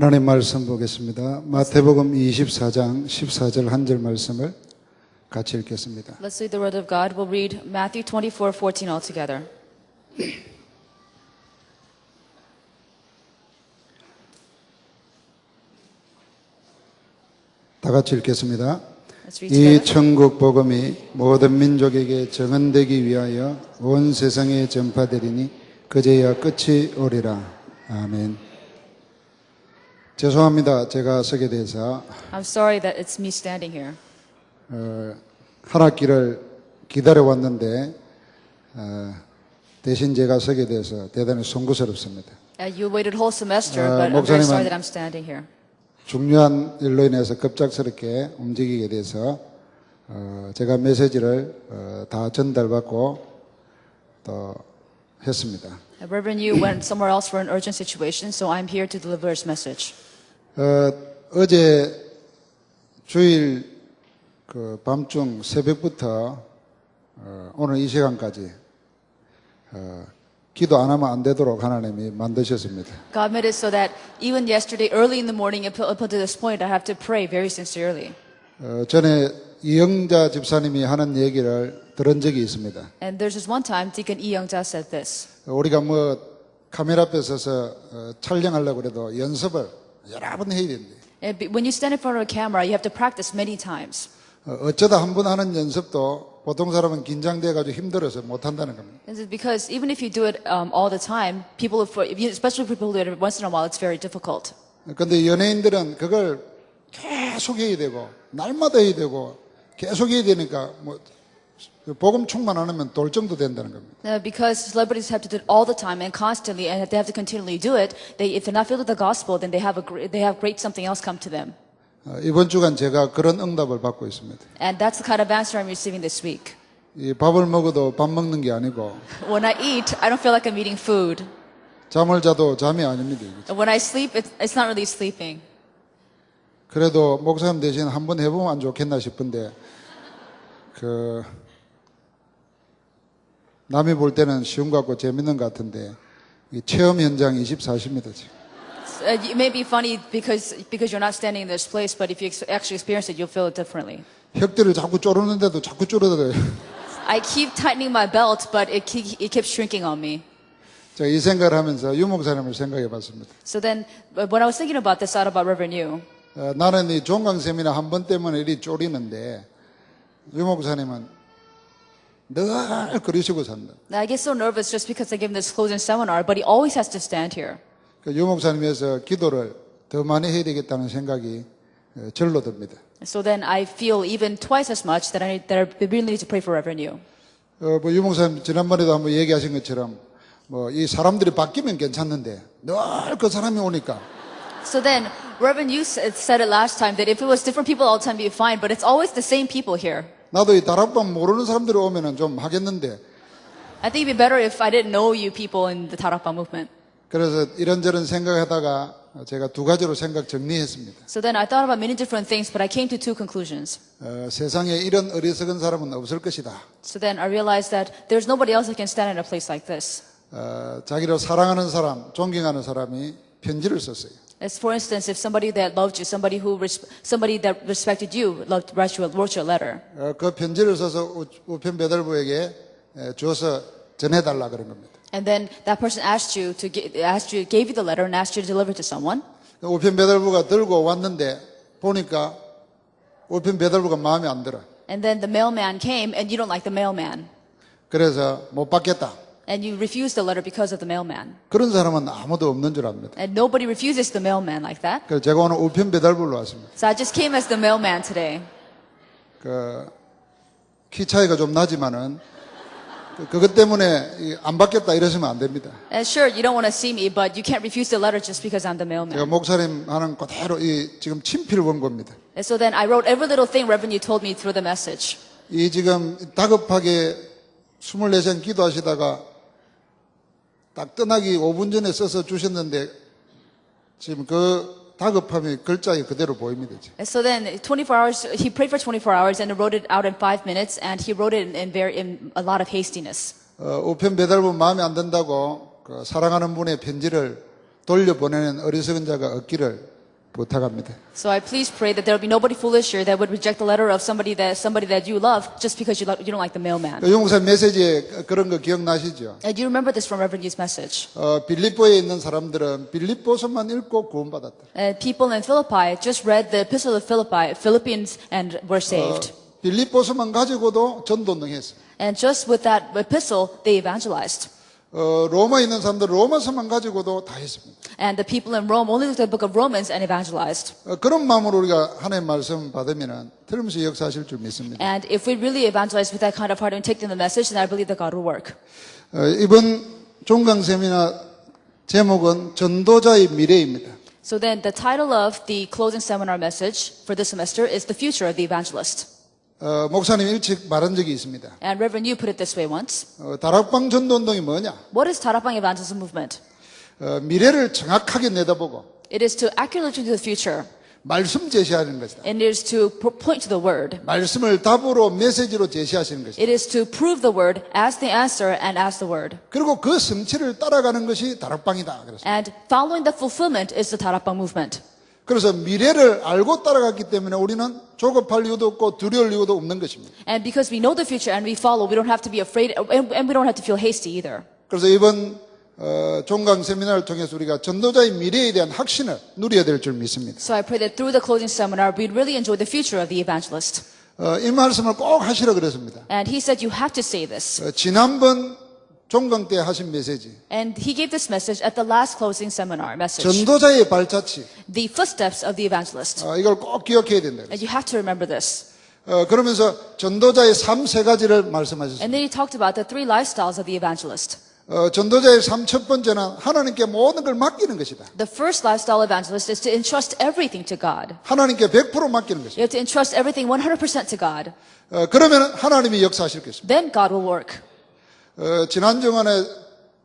하나님 말씀 보겠습니다. 마태복음 24장 14절 한 절 말씀을 같이 읽겠습니다. Let's read the word of God. We'll read Matthew 24:14 all together. 다 같이 읽겠습니다. Let's read 이 together. 천국 복음이 모든 민족에게 정언되기 위하여 온 세상에 전파되리니 그제야 끝이 오리라. 아멘. 죄송합니다. 제가 서게 돼서 I'm sorry that it's me standing here. 한 학기를 기다려 왔는데 대신 제가 서게 돼서 대단히 송구스럽습니다. You waited a whole semester, but I'm very sorry that I'm standing here. 중요한 일로 인해서 급작스럽게 움직이게 돼서 제가 메시지를 다 전달받고 또 했습니다. Reverend Yu went somewhere else for an urgent situation, so I'm here to deliver his message. 어제 주일 그 밤중 새벽부터 오늘 이 시간까지 기도 안 하면 안 되도록 하나님이 만드셨습니다. God made it so that even yesterday, early in the morning, up until this point, I have to pray very sincerely. 전에 이영자 집사님이 하는 얘기를 들은 적이 있습니다. And there's this one time, Deacon Lee Youngja said this. 우리가 뭐 카메라 앞에 서서 촬영하려고 해도 연습을 여러 번 해야 된대. When you stand in front of a camera, you have to practice many times. 어쩌다 한 번 하는 연습도 보통 사람은 긴장돼가지고 힘들어서 못 한다는 겁니다. This is because even if you do it all the time, people, especially people who do it once in a while, it's very difficult. 근데 연예인들은 그걸 계속 해야 되고 날마다 해야 되고 계속 해야 되니까 뭐 복음 충만 안 하면 돌 정도 된다는 겁니다. Because celebrities have to do it all the time and constantly, and they have to continually do it. If they're not filled with the gospel, then they have great something else come to them. 이번 주간 제가 그런 응답을 받고 있습니다. And that's the kind of answer I'm receiving this week. 이 밥을 먹어도 밥 먹는 게 아니고 When I eat, I don't feel like I'm eating food. 잠을 자도 잠이 아닙니다. And when I sleep, it's not really sleeping. 그래도 목사님 대신 한번 해보면 안 좋겠나 싶은데 남이 볼 때는 쉬운 것 같고 재밌는 것 같은데 이 체험 현장 24시입니다 지금. It may be funny because you're not standing in this place, but if you actually experience it, you'll feel it differently. 혁대를 자꾸 쪼르는데도 자꾸 줄어들어요. I keep tightening my belt, but it keeps shrinking on me. 제가 이 생각을 하면서 유 목사님을 생각해 봤습니다. So then, when I was thinking about this, I thought about Reverend Yu. 나는 이 종강 세미나 한 번 때문에 이리 쪼리는데 유 목사님은 늘 그러시고 산다. I get so nervous just because I give him this closing seminar, but he always has to stand here. 유 목사님에서 기도를 더 많이 해야 되겠다는 생각이 절로 듭니다. So then I feel even twice as much that I really need to pray for Reverend Yu. 유 목사님 지난번에도 한번 얘기하신 것처럼 이 사람들이 바뀌면 괜찮는데 늘 그 사람이 오니까. So then Reverend Yu said it last time that if it was different people all the time, it'd be fine. But it's always the same people here. 나도 이 다락방 모르는 사람들이 오면은 좀 하겠는데. I think it'd be better if I didn't know you people in the Tarakpa movement. 그래서 이런저런 생각하다가 제가 두 가지로 생각 정리했습니다. So then I thought about many different things, but I came to two conclusions. 세상에 이런 어리석은 사람은 없을 것이다. So then I realized that there's nobody else that can stand in a place like this. 자기를 사랑하는 사람, 존경하는 사람이 편지를 썼어요. As for instance, if somebody that loved you, somebody that respected you, wrote you a letter. 그 편지를 써서 우편 배달부에게 줘서 전해달라 그런 겁니다. And then that person gave you the letter and asked you to deliver it to someone. 우편 배달부가 들고 왔는데 보니까 우편 배달부가 마음에 안 들어. And then the mailman came and you don't like the mailman. 그래서 못 받겠다. And you refuse the letter because of the mailman. 그런 사람은 아무도 없는 줄 압니다. And nobody refuses the mailman like that. 그래서 제가 오늘 우편 배달부로 왔습니다. So I just came as the mailman today. 키 차이가 좀 나지만은 그것 때문에 안 받겠다 이러시면 안 됩니다. And sure, you don't want to see me, but you can't refuse the letter just because I'm the mailman. 제가 목사님 하는 그대로 지금 친필 원고입니다. And so then I wrote every little thing, Reverend, you told me through the message. 이 지금 다급하게 24시간 기도하시다가 딱 떠나기 5분 전에 써서 주셨는데 지금 그 다급함이 글자에 그대로 보입니다. And so then 24 hours, he prayed for 24 hours and wrote it out in 5 minutes, and he wrote it in a lot of hastiness. 우편 배달부 마음에 안 든다고 사랑하는 분의 편지를 돌려보내는 어리석은 자가 없기를 부탁합니다. So I please pray that there will be nobody foolish here that would reject the letter of somebody that you love just because you don't like the mailman. 용사 메시지에 그런 거 기억나시죠? And you remember this from Reverend Yu's message. 빌립보에 있는 사람들은 빌립보서만 읽고 구원받았다. People in Philippi just read the epistle of Philippians, and were saved. 빌립보서만 가지고도 전도능했어요. And just with that epistle, they evangelized. 로마에 있는 사람들 로마서만 가지고도 다 했습니다. And the people in Rome only looked at the book of Romans and evangelized. 그런 마음으로 우리가 하나님의 말씀 받으면 틀림없이 역사하실 줄 믿습니다. And if we really evangelize with that kind of heart and take in the message, then I believe that God will work. 이번 종강 세미나 제목은 전도자의 미래입니다. So then the title of the closing seminar message for this semester is The Future of the Evangelist. 목사님 일찍 말한 적이 있습니다. And Reverend Yu put it this way once. 다락방 전도운동이 뭐냐? What is Tarapang Evangelism Movement? 미래를 정확하게 내다보고 It is to accurately look into the future. 말씀 제시하는 것이다. And it is to point to the word. 말씀을 답으로 메시지로 제시하시는 것이다. It is to prove the word as the answer and as the word. 그리고 그 성취를 따라가는 것이 다락방이다. 그랬어요. And following the fulfillment is the Tarapang movement. 그래서 미래를 알고 따라갔기 때문에 우리는 조급할 이유도 없고 두려울 이유도 없는 것입니다. And because we know the future and we follow, we don't have to be afraid and we don't have to feel hasty either. 그래서 이번 종강 세미나를 통해서 우리가 전도자의 미래에 대한 확신을 누려야 될 줄 믿습니다. So I pray that through the closing seminar, we'd really enjoy the future of the evangelist. 이 말씀을 꼭 하시라 그랬습니다. And he said, you have to say this. 지난번 종강 때 하신 메시지 And he gave this message at the last closing seminar message. 전도자의 발자취 The footsteps of the evangelist. 이걸 꼭 기억해야 된다. And you have to remember this. 그러면서 전도자의 삶 세 가지를 말씀하셨습니다. And then he talked about the three lifestyles of the evangelist. 전도자의 삶 첫 번째는 하나님께 모든 걸 맡기는 것이다. The first lifestyle evangelist is to entrust everything to God. 하나님께 100% 맡기는 You 것이다. have to entrust everything 100% to God. 그러면 하나님이 역사하실 것입니다. Then God will work. 지난 주간에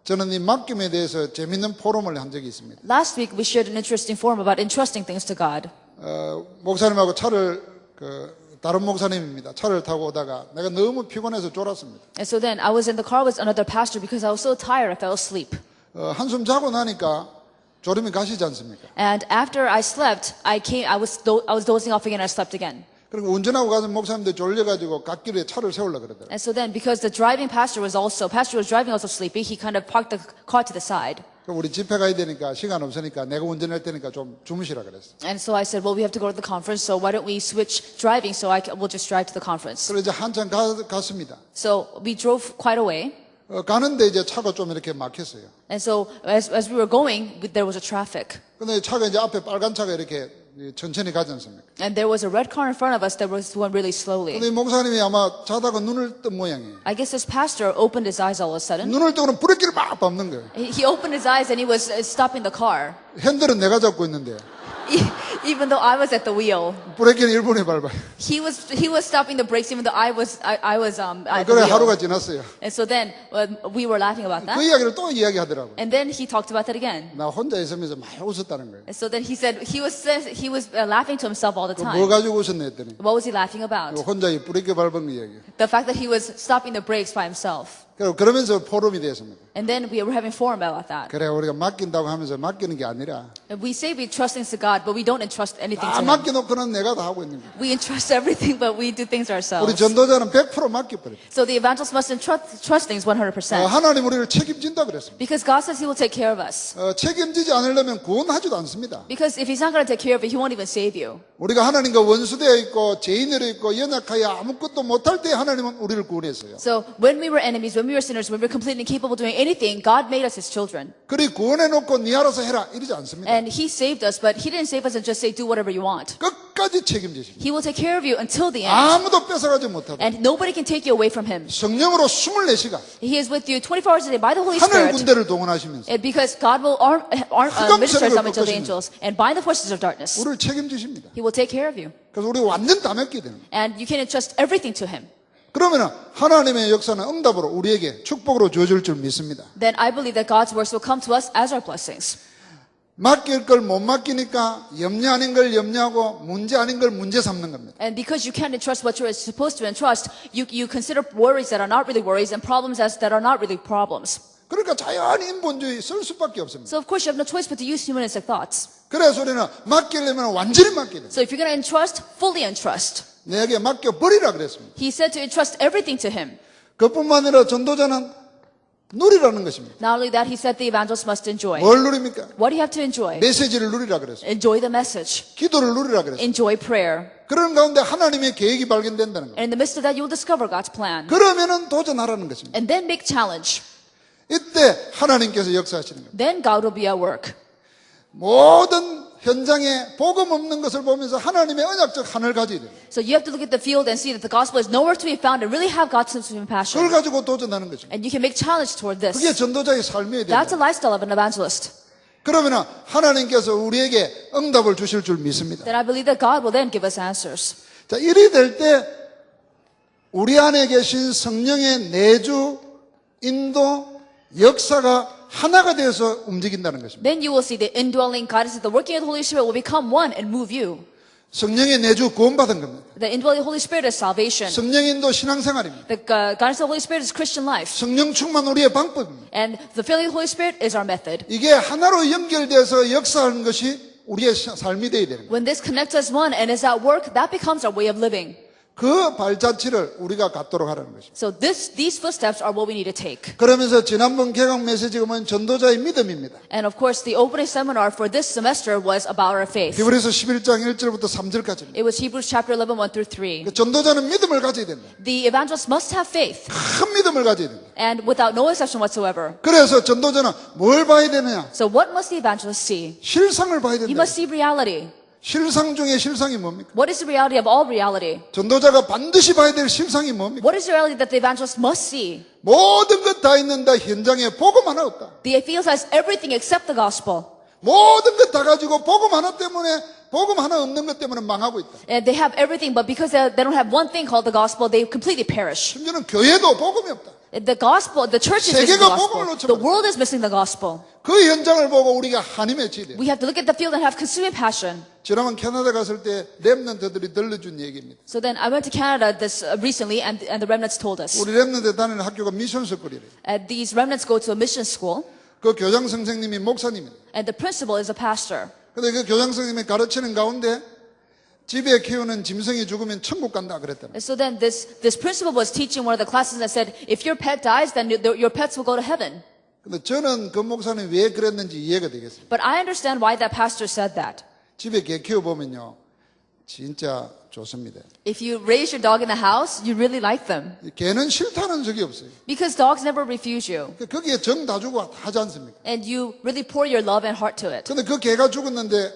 저는 이 맡김에 대해서 재밌는 포럼을 한 적이 있습니다. Last week we shared an interesting forum about entrusting things to God. 목사님하고 차를 다른 목사님입니다. 차를 타고 오다가 내가 너무 피곤해서 졸았습니다. And so then I was in the car with another pastor because I was so tired I fell asleep. 한숨 자고 나니까 졸음이 가시지 않습니까? And after I slept, I was dozing off again and I slept again. 그리고 운전하고 가서 목사님들 졸려가지고 갓길에 차를 세우려고 그러더라고요. And so then because the pastor was driving also sleepy, he kind of parked the car to the side. 우리 집회 가야 되니까 시간 없으니까 내가 운전할 테니까 좀 주무시라 그랬어. And so I said, well, we have to go to the conference, so why don't we switch driving so we'll just drive to the conference. 그래서 이제 한참 갔습니다. So we drove quite a way. 가는데 이제 차가 좀 이렇게 막혔어요. And so as we were going, there was a traffic. 근데 차가 이제 앞에 빨간 차가 이렇게 천천히 가지 않습니까? And there was a red car in front of us that was going really slowly. 근데 목사님이 아마 자다가 눈을 뜬 모양이에요. I guess this pastor opened his eyes all of a sudden. 눈을 뜨고는 브레이크를 막 밟는 거예요. He opened his eyes and he was stopping the car. 핸들은 내가 잡고 있는데 Even though I was at the wheel. 브레이크는 일본에 밟아요. He was stopping the brakes even though I was at the 그래 wheel. 하루가 지났어요. And so then we were laughing about 그 that. 이야기를 또 이야기하더라고요. And then he talked about that again. 나 혼자 있으면서 많이 웃었다는 거예요. And so then he said he was laughing to himself all the 뭐 time. 가지고 웃었네 했더니 What was he laughing about? 혼자 이 브레이크 밟은 거 이야기예요. The fact that he was stopping the brakes by himself. 그러면서 포럼이 됐습니다. And then we were having forum about that. 그래 우리가 맡긴다고 하면서 맡기는 게 아니라 And we say we trust things to God, but we don't entrust anything 다 to Him. 맡겨놓고는 내가 다 하고 있는 거예요. We entrust everything, but we do things 우리 ourselves. 전도자는 100% 맡겨버려요. So the evangelist must trust things 100%. 하나님 우리를 책임진다 그랬습니다. Because God says He will take care of us. 책임지지 않으려면 구원하지도 않습니다. Because if He's not going to take care of it, He won't even save you. 우리가 하나님과 원수되어 있고 죄인으로 있고 연약하여 아무것도 못할 때 하나님은 우리를 구원했어요. So when we were enemies, when we were sinners, when we were completely incapable of doing anything, God made us His children. 그리 구원해놓고 네 알아서 해라 이러지 않습니다. And He saved us, but He didn't save us and just say, do whatever you want. 끝까지 책임지십니다. He will take care of you until the end. 아무도 뺏어가지 못하도록 And nobody can take you away from Him. 성령으로 24시간 He is with you 24 hours a day by the Holy 하늘 Spirit. 군대를 동원하시면서 And because God will minister some angels, angels and bind the forces of darkness. 우리를 책임지십니다. He will take care of you. 그래서 우리 완전 다 맡기게 되는 거예요. And you can entrust everything to Him. 그러면 하나님의 역사는 응답으로 우리에게 축복으로 주어질 줄 믿습니다. Then I believe that God's works will come to us as our blessings. 맡길 걸 못 맡기니까 염려 아닌 걸 염려하고 문제 아닌 걸 문제 삼는 겁니다. And because you can't entrust what you're supposed to entrust, you consider worries that are not really worries and problems that are not really problems. 그러니까 자연 인본주의 쓸 수밖에 없습니다. So of course you have no choice but to use humanistic thoughts. 그래서 우리는 맡기려면 완전히 맡겨야 됩니다. So if you're going to entrust, fully entrust. 내게 맡겨버리라 그랬습니다. He said to entrust everything to him. 그뿐만 아니라 전도자는 누리라는 것입니다. Not only that, he said the evangelist must enjoy. 뭘 누립니까? What do you have to enjoy? 메시지를 누리라 그랬어요. Enjoy the message. 기도를 누리라 그랬어요. Enjoy prayer. 그런 가운데 하나님의 계획이 발견된다는 거예요. And in the midst of that, you will discover God's plan. 그러면은 도전하라는 것입니다. And then make challenge. 이때 하나님께서 역사하시는 거예요. Then God will be at work. 모든 현장에 복음 없는 것을 보면서 하나님의 언약적 한을 가져야 돼요. So you have to look at the field and see that the gospel is nowhere to be found and really have God's sense of 그걸 compassion. 가지고 도전하는 거죠. And you can make challenge toward 그게 this. 전도자의 삶이어야 That's a 된다. lifestyle of an evangelist. 그러면 하나님께서 우리에게 응답을 주실 줄 믿습니다. Then I believe that God will then give us answers. 자, 이리 될 때 우리 안에 계신 성령의 내주, 인도, 역사가 하나가 되어서 움직인다는 것입니다. Then you will see the indwelling guidance of the working of the Holy Spirit will become one and move you. 성령의 내주 구원받은 겁니다. The indwelling Holy Spirit is salvation. 성령 인도 신앙생활입니다. The guidance of the Holy Spirit is Christian life. 성령 충만 우리의 방법입니다. And the filling of the Holy Spirit is our method. 이게 하나로 연결돼서 역사하는 것이 우리의 삶이 되어야 되는 거예요. When this connects us one and is at work, that becomes our way of living. 그 발자취를 우리가 갖도록 하라는 것입니다. So these footsteps are what we need to take. 그러면서 지난번 개강 메시지가 뭐냐면 전도자의 믿음입니다. And of course, the opening seminar for this semester was about our faith. 히브리서 11장 1절부터 3절까지입니다. It was Hebrews chapter 11, 1 through 3. 전도자는 믿음을 가져야 된다. The evangelist must have faith, 큰 믿음을 가져야 된다. and without no exception whatsoever. 그래서 전도자는 뭘 봐야 되느냐? So what must the evangelist see? 실상을 봐야 He 된다. must see reality. 실상 중에 실상이 뭡니까? What is the reality of all reality? 전도자가 반드시 봐야 될 실상이 뭡니까? What is the reality that the evangelist must see? 모든 것 다 있는다. 현장에 복음 하나 없다. The evangelist has everything except the gospel. 모든 것 다 가지고 복음 하나 때문에 복음 하나 없는 것 때문에 망하고 있다. And they have everything, but because they don't have one thing called the gospel, they completely perish. 심지어는 교회도 복음이 없다. The gospel, the church is missing the 세계가 복음을 gospel. The 놓쳐버려. world is missing the gospel. 그 현장을 보고 우리가 한이 맺혀야 돼. We have to look at the field and have consuming passion. 지난번 캐나다 갔을 때 렘넌트들이 들려준 얘기입니다. So then I went to Canada this recently, and the remnants told us. 우리 렘넌트 다니는 학교가 미션 스쿨이래요. These remnants go to a mission school, 그 교장 선생님이 목사님이에요. and the principal is a pastor. 근데 그 교장 선생님이 가르치는 가운데 집에 키우는 짐승이 죽으면 천국 간다 그랬더니. And so then this principal was teaching one of the classes and said, if your pet dies, then your pets will go to heaven. 근데 저는 그 목사님이 왜 그랬는지 이해가 되겠어요. But I understand why that pastor said that. 집에 개 키워보면요. 진짜 좋습니다. If you raise your dog in the house, you really like them. 개는 싫다는 적이 없어요. Because dogs never refuse you. 거기에 정 다 주고 하지 않습니까? And you really pour your love and heart to it. 근데 그 개가 죽었는데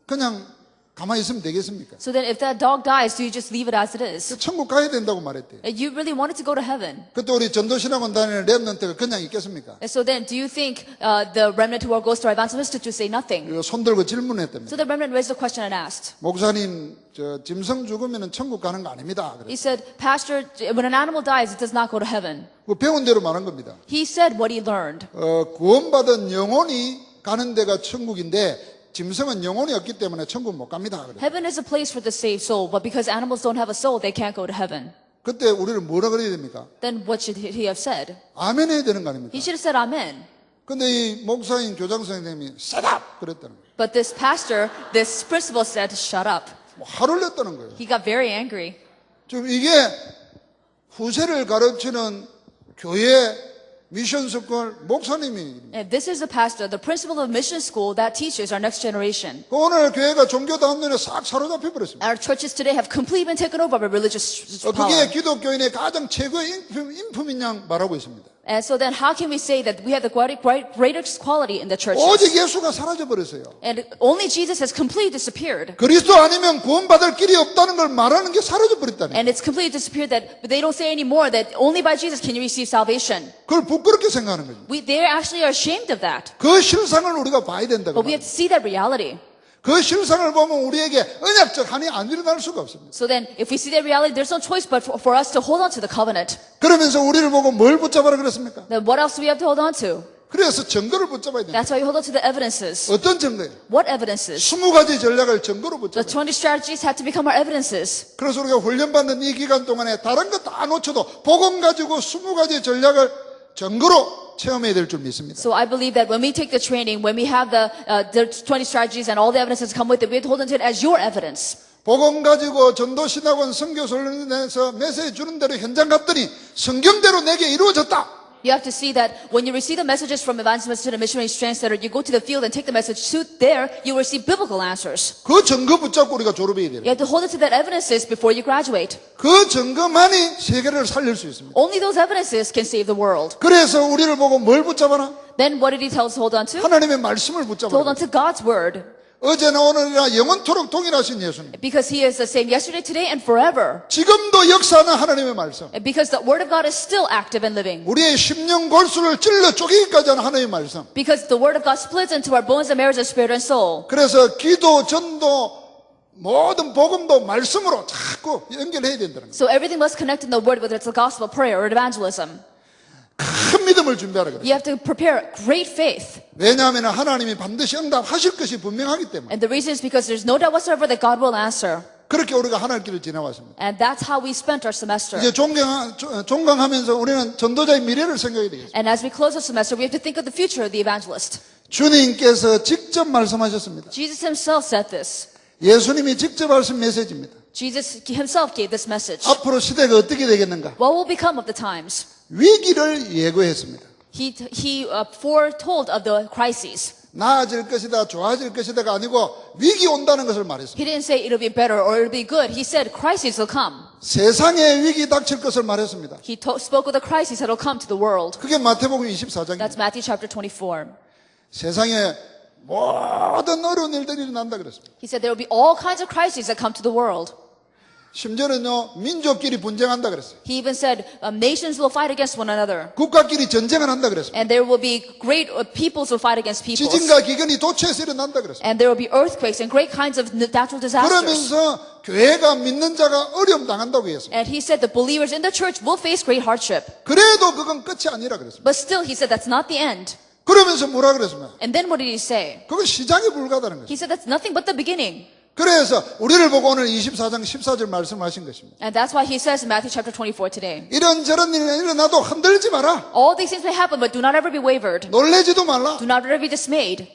그냥 가만히 있으면 되겠습니까? So then if that dog dies, do you just leave it as it is? 천국 가야 된다고 말했대요. And you really wanted to go to heaven. 그때 우리 전도신학원 다니는 렘넌트가 그냥 있겠습니까? And so then do you think the remnant who goes to our evangelist to say nothing? 이거 손 들고 질문했답니다. So the remnant raised a question and asked. 목사님, 저 짐승 죽으면 천국 가는 거 아닙니다. He said, Pastor, when an animal dies, it does not go to heaven. 그 배운 대로 말한 겁니다. He said what he learned. 구원받은 영혼이 가는 데가 천국인데 짐승은 영혼이 없기 때문에 천국 못 갑니다. 그래. Heaven is a place for the saved soul, but because animals don't have a soul, they can't go to heaven. 그때 우리는 뭐라 그래야 됩니까? Then what should he have said? 아멘 해야 되는 거 아닙니까? He should have said amen. 근데 이 목사인 교장 선생님이 shut up 그랬다는 거예요. But this pastor, this principal said, shut up. 화를 냈다는 거예요. He got very angry. 좀 이게 후세를 가르치는 교회 미션 스쿨 목사님이 And this is the pastor, the principal of mission school that teaches our next generation. 오늘 교회가 종교 다음날에 싹 사로잡혀 버렸습니다. Our churches today have completely been taken over by religious 그게 power. 기독교인의 가장 최고의 인품인 양 말하고 있습니다. And so then how can we say that we have the greatest quality in the churches? 오직 예수가 사라져 버렸어요. And only Jesus has completely disappeared. 그리스도 아니면 구원받을 길이 없다는 걸 말하는 게 사라져 버렸다니. And it's completely disappeared that but they don't say anymore that only by Jesus can you receive salvation. 그걸 부끄럽게 생각하는 거죠. They actually are ashamed of that. 그 실상을 우리가 봐야 된다고. But we have to see that reality. 그 실상을 보면 우리에게 언약적 한이 안 일어날 수가 없습니다. So then if we see that reality, there's no choice but for us to hold on to the covenant. 그러면서 우리를 보고 뭘 붙잡아라 그랬습니까? Then what else do we have to hold on to? 그래서 증거를 붙잡아야 됩니다. That's why we hold on to the evidences. 어떤 증거예요? What evidences? 20가지 전략을 증거로 The 붙잡아야 돼요. 20 strategies have to become our evidences. 그래서 우리가 훈련받는 이 기간 동안에 다른 거 다 놓쳐도 복음 가지고 20가지 전략을 증거로 체험해야 될 줄 믿습니다. So I believe that when we take the training, when we have the 20 strategies and all the evidence that's come with it, we have to hold on to it as your evidence. 복음 가지고 전도신학원 선교소를 내서 메시지 주는 대로 현장 갔더니 성경대로 내게 이루어졌다. You have to see that when you receive the messages from Evangelist and Missionaries Translator, you go to the field and take the message to there, you will receive biblical answers. 그 증거 붙잡고 우리가 졸업해야 돼요. You have to hold it to that evidences before you graduate. 그 증거만이 세계를 살릴 수 있습니다. Only those evidences can save the world. 그래서 우리를 보고 뭘 붙잡아라? Then what did he tell us to hold on to? 하나님의 말씀을 To hold 붙잡아라. on to God's word. 어제나 오늘이나 영원토록 동일하신 예수님. Because he is the same yesterday, today, and forever. 지금도 역사하는 하나님의 말씀. And because the word of God is still active and living. 우리의 심령 골수를 찔러 쪼개기까지 하는 하나님의 말씀. Because the word of God splits into our bones and marrows of spirit and soul. 그래서 기도, 전도, 모든 복음도 말씀으로 자꾸 연결해야 된다는 거예요. So everything must connect in the word, whether it's the gospel, prayer, or evangelism. 큰 믿음을 준비하라 그래요. You have to prepare great faith. 왜냐하면 하나님이 반드시 응답하실 것이 분명하기 때문에. And the reason is because there's no doubt whatsoever that God will answer. 그렇게 우리가 하나님 길을 지나왔습니다. And that's how we spent our semester. 이제 종강하면서 우리는 전도자의 미래를 생각해야 되겠습니다. And as we close the semester, we have to think of the future of the evangelist. 주님께서 직접 말씀하셨습니다. Jesus himself said this. 예수님이 직접 하신 메시지입니다. Jesus himself gave this message. 앞으로 시대가 어떻게 되겠는가? What will become of the times? 위기를 예고했습니다. He foretold of the crises. 나아질 것이다, 좋아질 것이다가 아니고 위기 온다는 것을 말했습니다. He didn't say it'll be better or it'll be good. He said crises will come. 세상에 위기 닥칠 것을 말했습니다. He spoke of the crises that will come to the world. 그게 마태복음 24장입니다. That's Matthew chapter 24. 세상에 모든 어려운 일들이 일어난다 그랬습니다. He said there will be all kinds of crises that come to the world. 심지어는요, 민족끼리 분쟁한다 그랬어요. He even said nations will fight against one another. 국가끼리 전쟁을 한다 그랬습니다. And there will be great peoples will fight against peoples. 지진과 기근이 도처에서 일어난다 그랬습니다. And there will be earthquakes and great kinds of natural disasters. 그러면서 교회가 믿는 자가 어려움 당한다고 했습니다. And he said the believers in the church will face great hardship. 그래도 그건 끝이 아니라 그랬습니다. But still, he said that's not the end. 그러면서 뭐라 그랬습니까? And then what did he say? 그건 시작에 불과하다는 거죠. He said that's nothing but the beginning. 그래서 우리를 보고 오늘 24장 14절 말씀하신 것입니다. And that's why he says in Matthew chapter 24 today, 이런저런 일이 일어나도 흔들지 마라. all these things may happen, but do not ever be wavered. 놀래지도 말라. Do not ever be dismayed.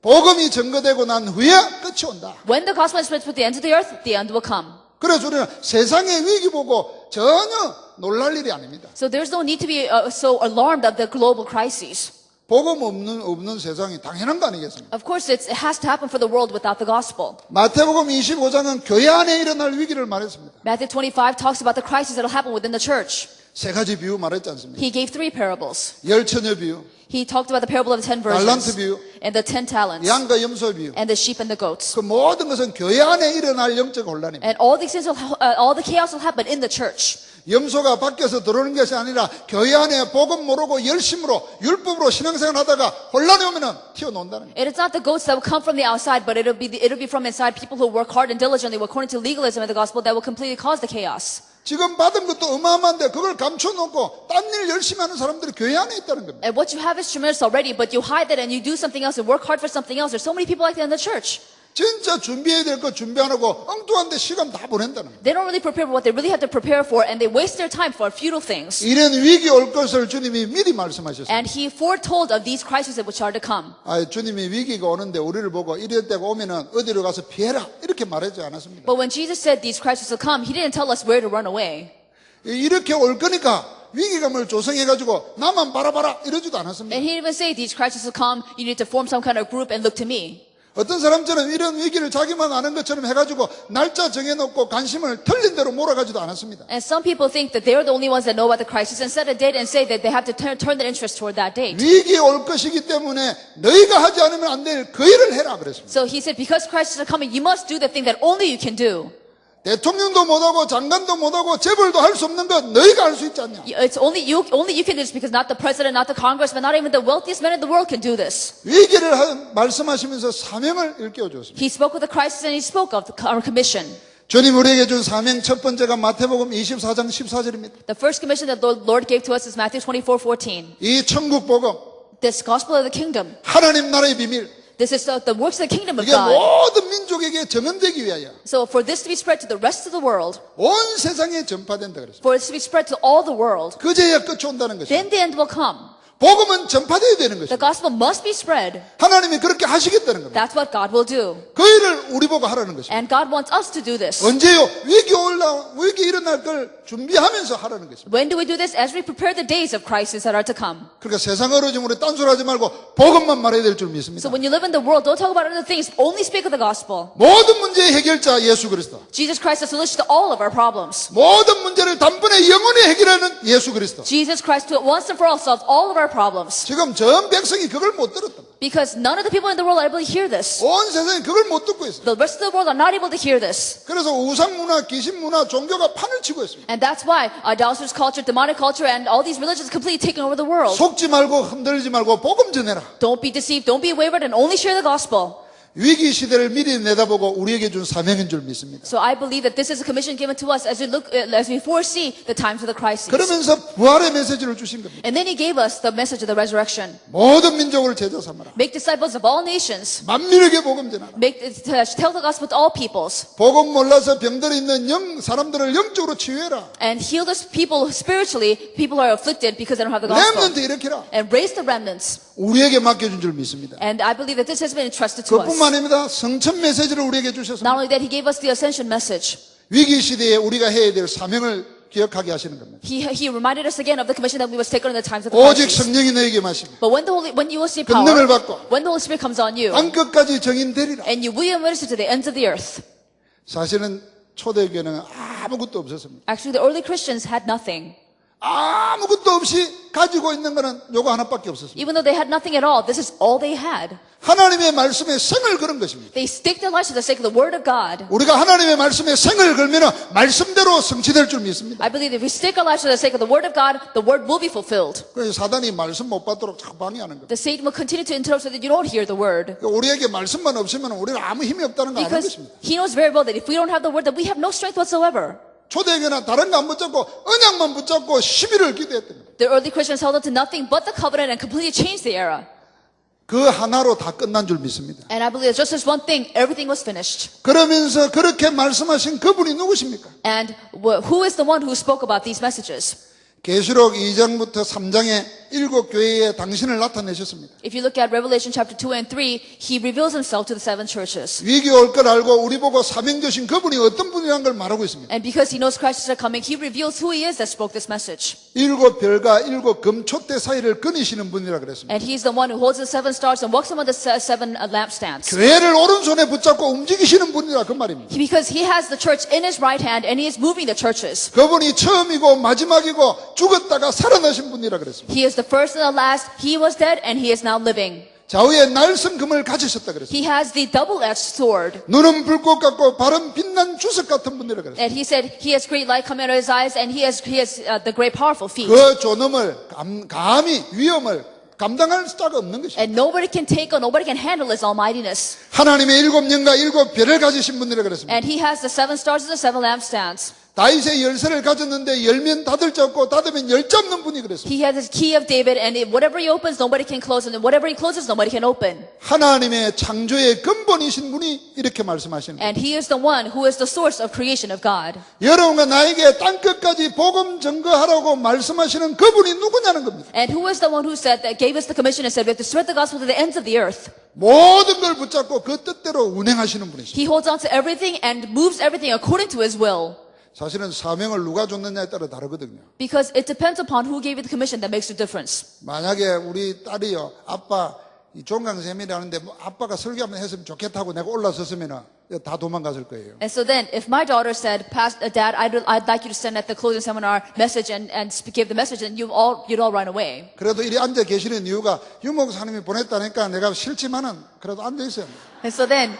복음이 증거되고 난 후에 끝이 온다. When the gospel is spread with the ends of the earth, the end will come. 그래서 우리는 세상의 위기 보고 전혀 놀랄 일이 아닙니다. So there's no need to be so alarmed of the global crises. 복음 없는 세상이 당연한 거 아니겠습니까? Of course, it has to happen for the world without the gospel. 마태복음 25장은 교회 안에 일어날 위기를 말했습니다. Matthew 25 talks about the crises that will happen within the church. 세 가지 비유 말했지 않습니까? He gave 3 parables. 열처녀 비유, He talked about the parable of the 10 달란트 virgins 비유, and the 10 talents 양과 염소 비유. and the sheep and the goats. 그 모든 것은 교회 안에 일어날 영적 혼란입니다. And all these things will, all the chaos will happen in the church. 염소가 밖에서 들어오는 것이 아니라 교회 안에 복음 모르고 열심으로 율법으로 신앙생활 하다가 혼란이 오면은 튀어나온다는 거예요. It is not the goats that will come from the outside, but it'll be from inside people who work hard and diligently according to legalism and the gospel that will completely cause the chaos. 지금 받은 것도 어마어마한데 그걸 감춰놓고 딴 일 열심히 하는 사람들이 교회 안에 있다는 겁니다. And what you have is tremendous already, but you hide that and you do something else and work hard for something else. There's so many people like that in the church. 진짜 준비해야 될 거 준비 안 하고 엉뚱한데 시간 다 보낸다는 거예요. They don't really prepare for what they really have to prepare for, and they waste their time for futile things. 이런 위기 올 것을 주님이 미리 말씀하셨어요. And he foretold of these crises which are to come. 주님이 위기가 오는데 우리를 보고 이럴 때가 오면은 어디로 가서 피해라 이렇게 말하지 않았습니다. But when Jesus said these crises will come, he didn't tell us where to run away. 이렇게 올 거니까 위기감을 조성해가지고 나만 바라봐라 이러지도 않았습니다. And he didn't even say these crises will come, you need to form some kind of group and look to me. 어떤 사람처럼 이런 위기를 자기만 아는 것처럼 해가지고 날짜 정해놓고 관심을 틀린 대로 몰아가지도 않았습니다. And some people think that they're the only ones that know about the crisis and set a date and say that they have to turn their interest toward that date. 위기 올 것이기 때문에 너희가 하지 않으면 안 될 그 일을 해라 그랬습니다. So he said, because crises are coming, you must do the thing that only you can do. 대통령도 못하고 장관도 못하고 재벌도 할 수 없는 거 너희가 할 수 있지 않냐. It's only you can do this because not the president, not the congressman, not even the wealthiest men in the world can do this. 위기를 말씀하시면서 사명을 일깨워 줬습니다. He spoke of the crisis and he spoke of our commission. 주님 우리에게 준 사명 첫 번째가 마태복음 24장 14절입니다. The first commission that the Lord gave to us is Matthew 24:14. 이 천국 복음, This gospel of the kingdom. 하나님 나라의 비밀, This is the works of the kingdom of 이게 God. 모든 민족에게 전언되기 위하여 So for this to be spread to the rest of the world, 온 세상에 전파된다 그랬습니다. for it to be spread to all the world, 그제야 끝이 온다는 것입니다. then the end will come. 복음은 전파되어야 되는 The 것입니다. gospel must be spread. 하나님이 그렇게 하시겠다는 겁니다. That's what God will do. 그 일을 우리 보고 하라는 것입니다. And God wants us to do this. 언제요? 위기 일어날 걸 준비하면서 하라는 것입니다. When do we do this? As we prepare the days of crisis that are to come. 그러니까 세상 어려움으로 딴소리하지 말고 복음만 말해야 될 줄 믿습니다. So when you live in the world, don't talk about other things. Only speak of the gospel. 모든 문제의 해결자 예수 그리스도. Jesus Christ is the solution to all of our problems. 모든 문제를 단번에 영원히 해결하는 예수 그리스도. Jesus Christ, who once and for all solves all of our problems. 지금 전 백성이 그걸 못 들었다. Because none of the people in the world are able to hear this. 온 세상이 그걸 못 듣고 있어요. The rest of the world are not able to hear this. 그래서 우상 문화, 귀신 문화, 종교가 판을 치고 있습니다. And that's why idolaters culture, demonic culture, and all these religions completely taking over the world. 속지 말고 흔들리지 말고 복음 전해라. Don't be deceived, don't be wavered, and only share the gospel. 위기 시대를 미리 내다보고 우리에게 준 사명인 줄 믿습니다. So I believe that this is a commission given to us as we foresee the times of the crisis. 그러면서 부활의 메시지를 주신 겁니다. And then he gave us the message of the resurrection. 모든 민족을 제자 삼아라. Make disciples of all nations. 만민에게 복음 전하라. Tell the gospel to all peoples. 복음 몰라서 병들어 있는 사람들을 영적으로 치유해라. And heal the people spiritually, people who are afflicted because they don't have the gospel. 렘넌트 일으키라. And raise the remnants. 우리에게 맡겨준 줄 믿습니다. And I believe that this has been entrusted to us. 그뿐만 아닙니다. 성천 메시지를 우리에게 주셨습니다. Not only that, he gave us the ascension message. 위기 시대에 우리가 해야 될 사명을 기억하게 하시는 겁니다. He reminded us again of the commission that we must take on in the times of the 오직 crisis. 성령이 너에게 마시고 But when you will see power, 권능을 받고 when the Holy Spirit comes on you, 땅끝까지 정인되리라. and you will minister to the ends of the earth. 사실은 초대교회는 아무것도 없었습니다. Actually, the early Christians had nothing. 아무것도 없이 가지고 있는 것은 요거 하나밖에 없었습니다. Even though they had nothing at all, this is all they had. 하나님의 말씀에 생을 거는 것입니다. They stick their lives to the sake of the Word of God. 우리가 하나님의 말씀에 생을 걸면 말씀대로 성취될 줄 믿습니다. I believe if we stick our lives to the sake of the Word of God, the Word will be fulfilled. 그래서 사단이 말씀 못 받도록 자꾸 방해하는 거예요. The Satan will continue to interrupt so that you don't hear the Word. 우리에게 말씀만 없으면 우리는 아무 힘이 없다는 거 아는 Because 것입니다. he knows very well that if we don't have the Word, that we have no strength whatsoever. 초대교회는 다른 거 안 붙잡고 언약만 붙잡고 시비를 기대했던 거예요. The early Christians held on to nothing but the covenant and completely changed the era. 그 하나로 다 끝난 줄 믿습니다. And I believe that just this one thing, everything was finished. 그러면서 그렇게 말씀하신 그분이 누구십니까? And who is the one who spoke about these messages? 계시록 2장부터 3장에 7교회에 당신을 나타내셨습니다. If you look at Revelation chapter 2 and 3, he reveals himself to the 7 churches. 위기 올 걸 알고 우리 보고 사명 주신 그분이 어떤 분이라는 걸 말하고 있습니다. And because he knows crises are coming, he reveals who he is that spoke this message. 7별과 7금 촛대 사이를 끊으시는 분이라 그랬습니다. And he's the one who holds the 7 stars and walks among the 7 lampstands. 교회를 오른손에 붙잡고 움직이시는 분이라 그 말입니다. Because he has the church in his right hand and he is moving the churches. 그분이 처음이고 마지막이고 죽었다가 살아나신 분이라 그랬습니다. He is the first and the last. He was dead and he is now living. 좌우에 날성금을 가지셨다 그랬습니다. He has the double-edged sword. 눈은 불꽃 같고 발은 빛난 주석 같은 분이라 그랬습니다. And he said he has great light coming out of his eyes and he has the great powerful feet. 그 존엄을 감히 위험을 감당할 자가 없는 것입니다. And nobody can take or nobody can handle his almightiness. 하나님의 7영과 7별을 가지신 분이라 그랬습니다. And he has the 7 stars and the 7 lampstands. 다윗의 열쇠를 가졌는데 열면 닫을 자 없고 닫으면 열 잡는 분이 그랬습니다. He has his key of David and whatever he opens nobody can close and whatever he closes nobody can open. 하나님의 창조의 근본이신 분이 이렇게 말씀하시는 거예요. And he is the one who is the source of creation of God. 여러분과 나에게 땅끝까지 복음 증거하라고 말씀하시는 그분이 누구냐는 겁니다. And who is the one who said that gave us the commission and said we have to spread the gospel to the ends of the earth. 모든 걸 붙잡고 그 뜻대로 운행하시는 분이십니다. He holds on to everything and moves everything according to his will. 사실은 사명을 누가 줬느냐에 따라 다르거든요. Because it depends upon who gave you the commission that makes the difference. 만약에 우리 딸이요, 아빠 이 종강세미라는데 뭐 아빠가 설교 한번 했으면 좋겠다고 내가 올라섰으면 다 도망갔을 거예요. And so then, if my daughter said, Dad, I'd like you to stand at the closing seminar message and give the message, and you'd all run away. 그래도 이리 앉아 계시는 이유가 유목사님이 보냈다니까 내가 싫지만은 그래도 앉아 있어요. And so then,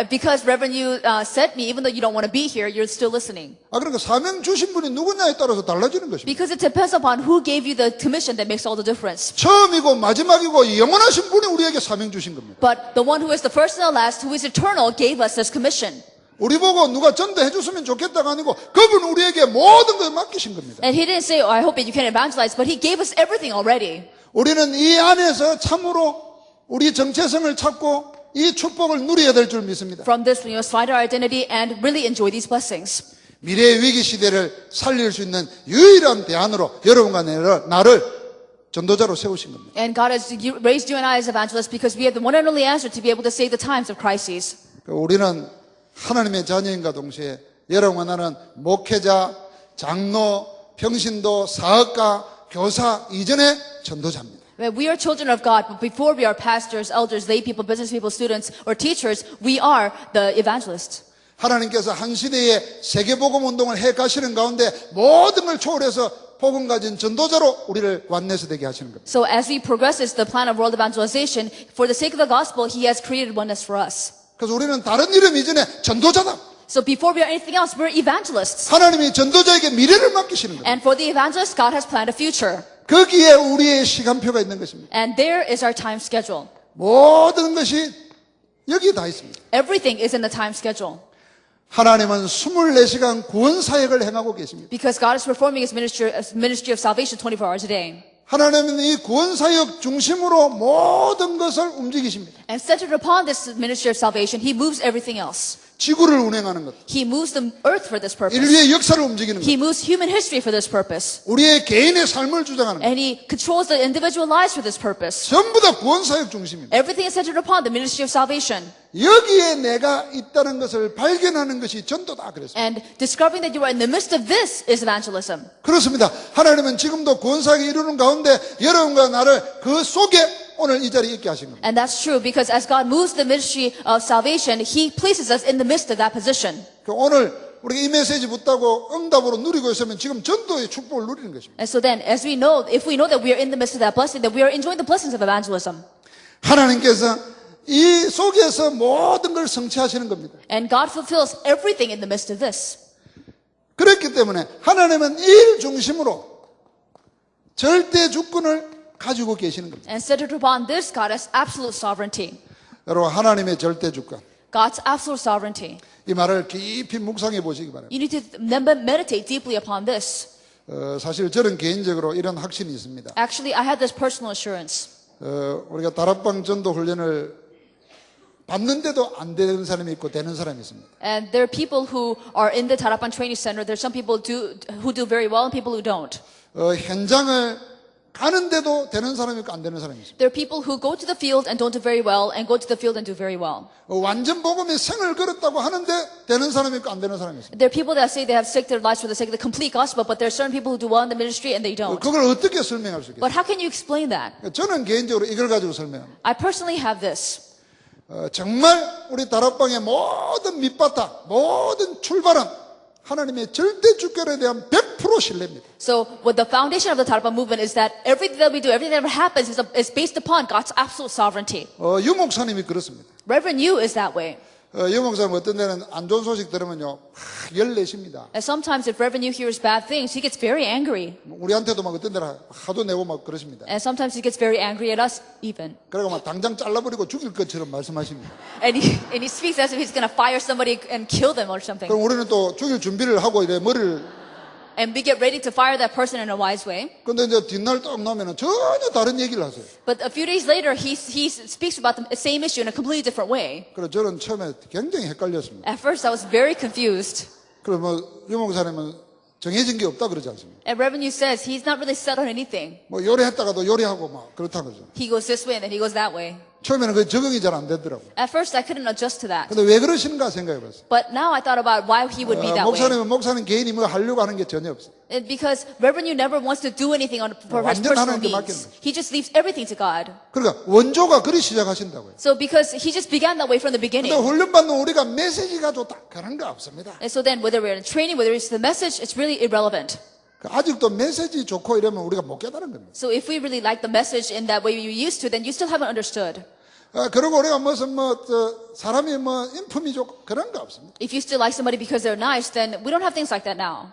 because Reverend, you sent me, even though you don't want to be here, you're still listening. 그러니까 사명 주신 분이 누구냐에 따라서 달라지는 것입니다. Because it depends upon who gave you the commission that makes all the difference. 처음이고 마지막이고 영원하신 분이 우리에게 사명 주신 겁니다. But the one who is the first and the last, who is eternal, gave us this commission. 우리 보고 누가 전도해 줬으면 좋겠다가 아니고 그분 우리에게 모든 걸 맡기신 겁니다. And he didn't say, I hope that you can evangelize, but he gave us everything already. 우리는 이 안에서 참으로 우리 정체성을 찾고 이 축복을 누려야 될 줄 믿습니다. From this, we must find our identity and really enjoy these blessings. 미래의 위기 시대를 살릴 수 있는 유일한 대안으로 여러분과 나를 전도자로 세우신 겁니다. And God has raised you and I as evangelists because we have the one and only answer to be able to save the times of crises. 우리는 하나님의 자녀인가 동시에 여러분과 나는 목회자, 장로, 평신도, 사역가, 교사 이전에 전도자입니다. We are children of God, but before we are pastors, elders, lay people, business people, students, or teachers, we are the evangelists. 하나님께서 한 시대에 세계복음 운동을 해 가시는 가운데 모든 걸 초월해서 복음 가진 전도자로 우리를 완내서 되게 하시는 겁니다. So as we progress as the plan of world evangelization, for the sake of the gospel, He has created oneness for us. 그래서 우리는 다른 이름 이전에 전도자다. So before we are anything else, we're evangelists. 하나님이 전도자에게 미래를 맡기시는 겁니다. And for the evangelists, God has planned a future. 거기에 우리의 시간표가 있는 것입니다. And there is our time schedule. 모든 것이 여기에 다 있습니다. Everything is in the time schedule. 하나님은 24시간 구원 사역을 행하고 계십니다. Because God is performing His ministry of salvation 24 hours a day. 하나님은 이 구원 사역 중심으로 모든 것을 움직이십니다. And centered upon this ministry of salvation, He moves everything else. 지구를 운행하는 것, He moves the earth for this purpose. 인류의 역사를 움직이는 것, He moves human history for this purpose. 우리의 개인의 삶을 주장하는 것, And He controls the individual lives for this purpose. 전부 다 구원 사역 중심입니다. Everything is centered upon the ministry of salvation. 여기에 내가 있다는 것을 발견하는 것이 전도다 그랬습니다. And discovering that you are in the midst of this is evangelism. 그렇습니다. 하나님은 지금도 구원 사역을 이루는 가운데 여러분과 나를 그 속에 오늘 이 자리에 있게 하신 겁니다. And that's true because as God moves the ministry of salvation, He places us in the midst of that position. 오늘 우리가 이 메시지 붙다고 응답으로 누리고 있으면 지금 전도의 축복을 누리는 것입니다. And so then, as we know, if we know that we are in the midst of that blessing, that we are enjoying the blessings of evangelism. 하나님께서 이 속에서 모든 걸 성취하시는 겁니다. And God fulfills everything in the midst of this. 그렇기 때문에 하나님은 일 중심으로 절대 주권을 가지고 계시는 겁니다. And centered upon this, God has absolute sovereignty. 여러분 하나님의 절대 주권 God's absolute sovereignty. 이 말을 깊이 묵상해 보시기 바랍니다. You need to meditate deeply upon this. 사실 저는 개인적으로 이런 확신이 있습니다. Actually, I had this personal assurance. 우리가 다락방 전도 훈련을 받는데도 안 되는 사람이 있고 되는 사람이 있습니다. And there are people who are in the Tarapan Training Center. There's some people who do very well and people who don't. 현장을 가는데도 되는 사람이 있고 안 되는 사람이 있습니다. There are people who go to the field and don't do very well and go to the field and do very well. 완전 복음의 생을 걸었다고 하는데 되는 사람이 있고 안 되는 사람이 있습니다. There are people that say they have staked their lives for the sake of the complete gospel, but there are certain people who do well in the ministry and they don't. 그걸 어떻게 설명할 수 있겠어요? But how can you explain that? 저는 개인적으로 이걸 가지고 설명합니다. I personally have this. 정말 우리 다락방의 모든 밑바탕, 모든 출발은 하나님의 절대 주권에 대한 100% 신뢰입니다. So what the foundation of the Tarapan movement is that everything that we do, everything that ever happens is based upon God's absolute sovereignty. 유 목사님이 그렇습니다. Reverend Yu is that way. 유 목사님 어떤 데는 안 좋은 소식 들으면요 열내십니다. And sometimes if Reverend Yu hears bad things, he gets very angry. 우리한테도 막 어떤 데는 하도 내고 막 그러십니다. And sometimes he gets very angry at us even. 그러고 막 당장 잘라버리고 죽일 것처럼 말씀하십니다. And he speaks as if he's going to fire somebody and kill them or something. 그럼 우리는 또 죽일 준비를 하고 이래 머리를 And we get ready to fire that person in a wise way. 근데 이제 뒷날 딱 나오면 전혀 다른 얘기를 하세요. But a few days later, he speaks about the same issue in a completely different way. 그래서 저는 처음에 굉장히 헷갈렸습니다. At first, I was very confused. 그럼 유 목사님은 정해진 게 없다 그러지 않습니까? And Reverend Yu says he's not really set on anything. 뭐 요리했다가도 요리하고 막 그렇다는 거죠. He goes this way and then he goes that way. 처음에는 그 적응이 잘 안 되더라고요. At first, I couldn't adjust to that. 근데 왜 그러시는가 생각해 봤어요. But now I thought about why he would be that way. 목사님 개인이 뭐 하려고 하는 게 전혀 없어요. And because Reverend Yu never wants to do anything for his 완전 personal 하나님께 needs. 맡기는 He just leaves everything to God. 그러니까 원조가 그리 시작하신다고요. So because he just began that way from the 근데 beginning. 훈련받는 우리가 메시지가 좋다 그런 거 없습니다. And so then whether we're in training, whether it's the message, it's really irrelevant. 아직도 메시지 좋고 이러면 우리가 못 깨달은 겁니다. So if we really like the message in that way you used to, then you still haven't understood. 그리고 우리가 무슨 사람이 인품이 좋고 그런 거 없습니다. If you still like somebody because they're nice, then we don't have things like that now.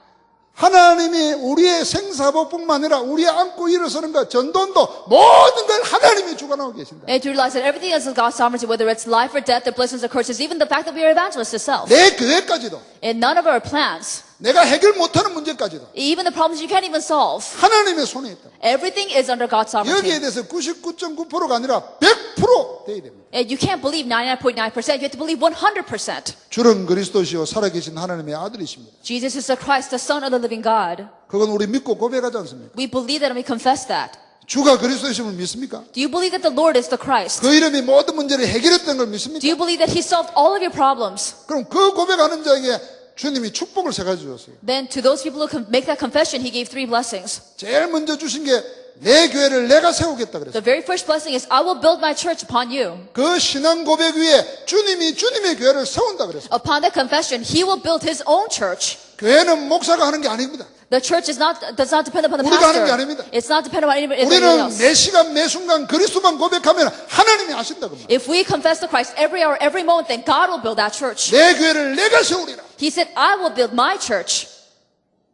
하나님이 우리의 생사복뿐만 아니라 우리의 안고 일어서는 것, 전돈도 모든 걸 하나님이 주관하고 계신다. And to realize that everything is God's sovereignty, whether it's life or death, the blessings or curses, even the fact that we are evangelists itself. 내 계획까지도, In none of our plans, 내가 해결 못하는 문제까지도 even the problems you can't even solve, 하나님의 손에 있다. everything is under God's 여기에 sovereignty. 대해서 99.9%가 아니라 100% 돼야 됩니다. And you can't believe 99.9%, you have to believe 100%. 주는 그리스도시요 살아계신 하나님의 아들이십니다. Jesus is the Christ, the Son of the living God. 그건 우리 믿고 고백하지 않습니까? We believe that and we confess that. 주가 그리스도이심을 믿습니까? Do you believe that the Lord is the Christ? 그 이름이 모든 문제를 해결했던 걸 Do 믿습니까? you believe that He solved all of your problems? 그럼 그 고백하는 자에게 주님이 축복을 세 가지 주셨어요. Then to those people who make that confession, He gave 3 blessings. 제일 먼저 주신 게 내 교회를 내가 세우겠다 그랬어요. The very first blessing is, I will build my church upon you. 그 신앙 고백 위에 주님이 주님의 교회를 세운다 그랬어요. Upon that confession, He will build His own church. 교회는 목사가 하는 게 아닙니다. The church does not depend upon the 우리가 하는 게 pastor. 아닙니다. It's not dependent on anybody 우리는 else. 매 시간 매 순간 그리스도만 고백하면 하나님이 하신다 그 말. If we confess to Christ every hour, every moment, then God will build that church. 내 교회를 내가 세우리라. He said, I will build my church.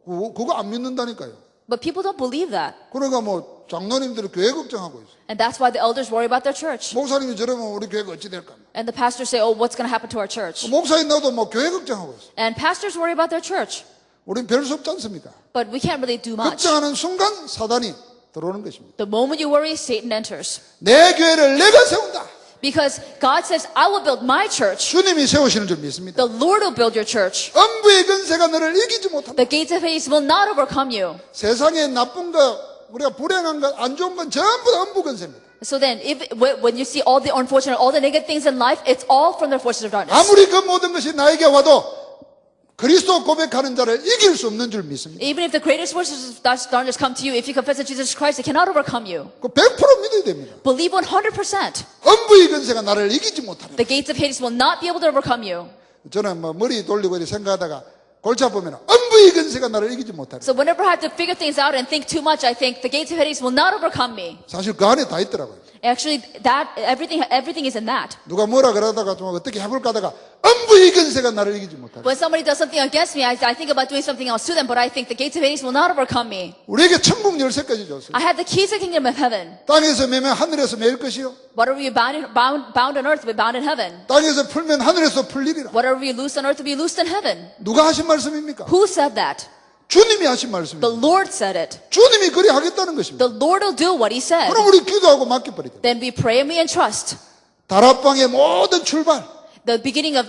그거 안 믿는다니까요. But people don't believe that. 그러니까 뭐 장로님들은 교회 걱정하고 있어요. And that's why the elders worry about their church. 목사님이 저러면 우리 교회가 어찌 될까? And the pastors say, oh, what's going to happen to our church? 목사님 나도 뭐 교회 걱정하고 있어요. And pastors worry about their church. 우린 별 수 없지 않습니까? But we can't really do much. 걱정하는 순간 사단이 들어오는 것입니다. The moment you worry, Satan enters. 내 교회를 내가 세운다. Because God says, I will build my church. 주님이 세우시는 줄 믿습니다. The Lord will build your church. 엄부의 근세가 너를 이기지 못한다. The gates of Hades will not overcome you. 세상에 나쁜 거, 우리가 불행한 것, 안 좋은 건 전부 다 엄부 근세입니다. So then, when you see all the unfortunate, all the negative things in life, it's all from the forces of darkness. 아무리 그 모든 것이 나에게 와도 그리스도 고백하는 자를 이길 수 없는 줄 믿습니다. Even if the greatest forces of darkness come to you, if you confess that Jesus Christ, they cannot overcome you. 그 100% 믿어야 됩니다. Believe 100%. 엄부의 근세가 나를 이기지 못하는. The gates of Hades will not be able to overcome you. 저는 뭐 머리 돌리고 이렇게 생각하다가 골치 아프면 엄부의 근세가 나를 이기지 못하는. So whenever I have to figure things out and think too much, I think the gates of Hades will not overcome me. 사실 그 안에 다 있더라고요. Actually, everything is in that. 누가 뭐라 그러다가 좀 어떻게 해볼까 하다가 엄부의 근세가 나를 이기지 못하는. When somebody does something against me, I think about doing something else to them, but I think the gates of Hades will not overcome me. 우리에게 천국 열쇠까지 줬어요. I have the keys to the kingdom of heaven. 땅에서 매면 하늘에서 매일 것이요. Whatever you bound on earth will be bound in heaven. 땅에서 풀면 하늘에서 풀리리라. Whatever you loose on earth will be loosed in heaven. 누가 하신 말씀입니까? Who said that? 주님이 하신 The 말씀입니다. Lord said it. 주님이 그리 하겠다는 것입니다. The Lord will do what He said. 그럼 우리 기도하고 맡겨버리자. Then we pray and we entrust. 다락방의 모든 출발, The beginning of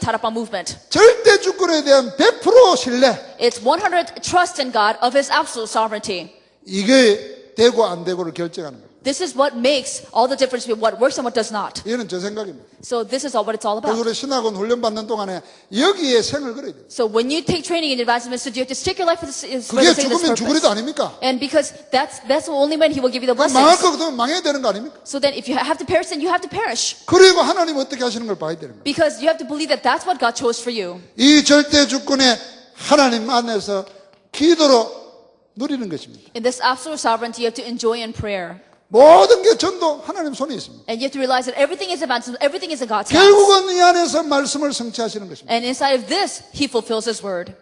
Tarappa movement. 절대 주권에 대한 100% 신뢰, It's 100 trust in God of His absolute sovereignty. 이게 되고 안 되고를 결정하는 거예요. This is what makes all the difference between what works and what does not. 이거는 제 생각입니다. So this is all what it's all 그래서 about. 우리 신학원 훈련 받는 동안에 여기에 생을 걸어야 돼요. So when you take training in Advanced Institute, you have to stick your life for 그게 the sake of 죽으면 this 죽으리도 purpose. 아닙니까? And because that's the only when He will give you the 망할 blessings. 거 같으면 망해야 되는 거 아닙니까? So then if you have to perish, then you have to perish. 그리고 하나님 어떻게 하시는 걸 봐야 되는 거예요. Because you have to believe that that's what God chose for you. 이 절대 주권의 하나님 안에서 기도로 누리는 것입니다. In this absolute sovereignty, you have to enjoy in prayer. 모든 게 전도 하나님 손에 있습니다. And you have to realize that everything is advanced, everything is in God's hands. 결국은 이 안에서 말씀을 성취하시는 것입니다. And inside of this, He fulfills His word.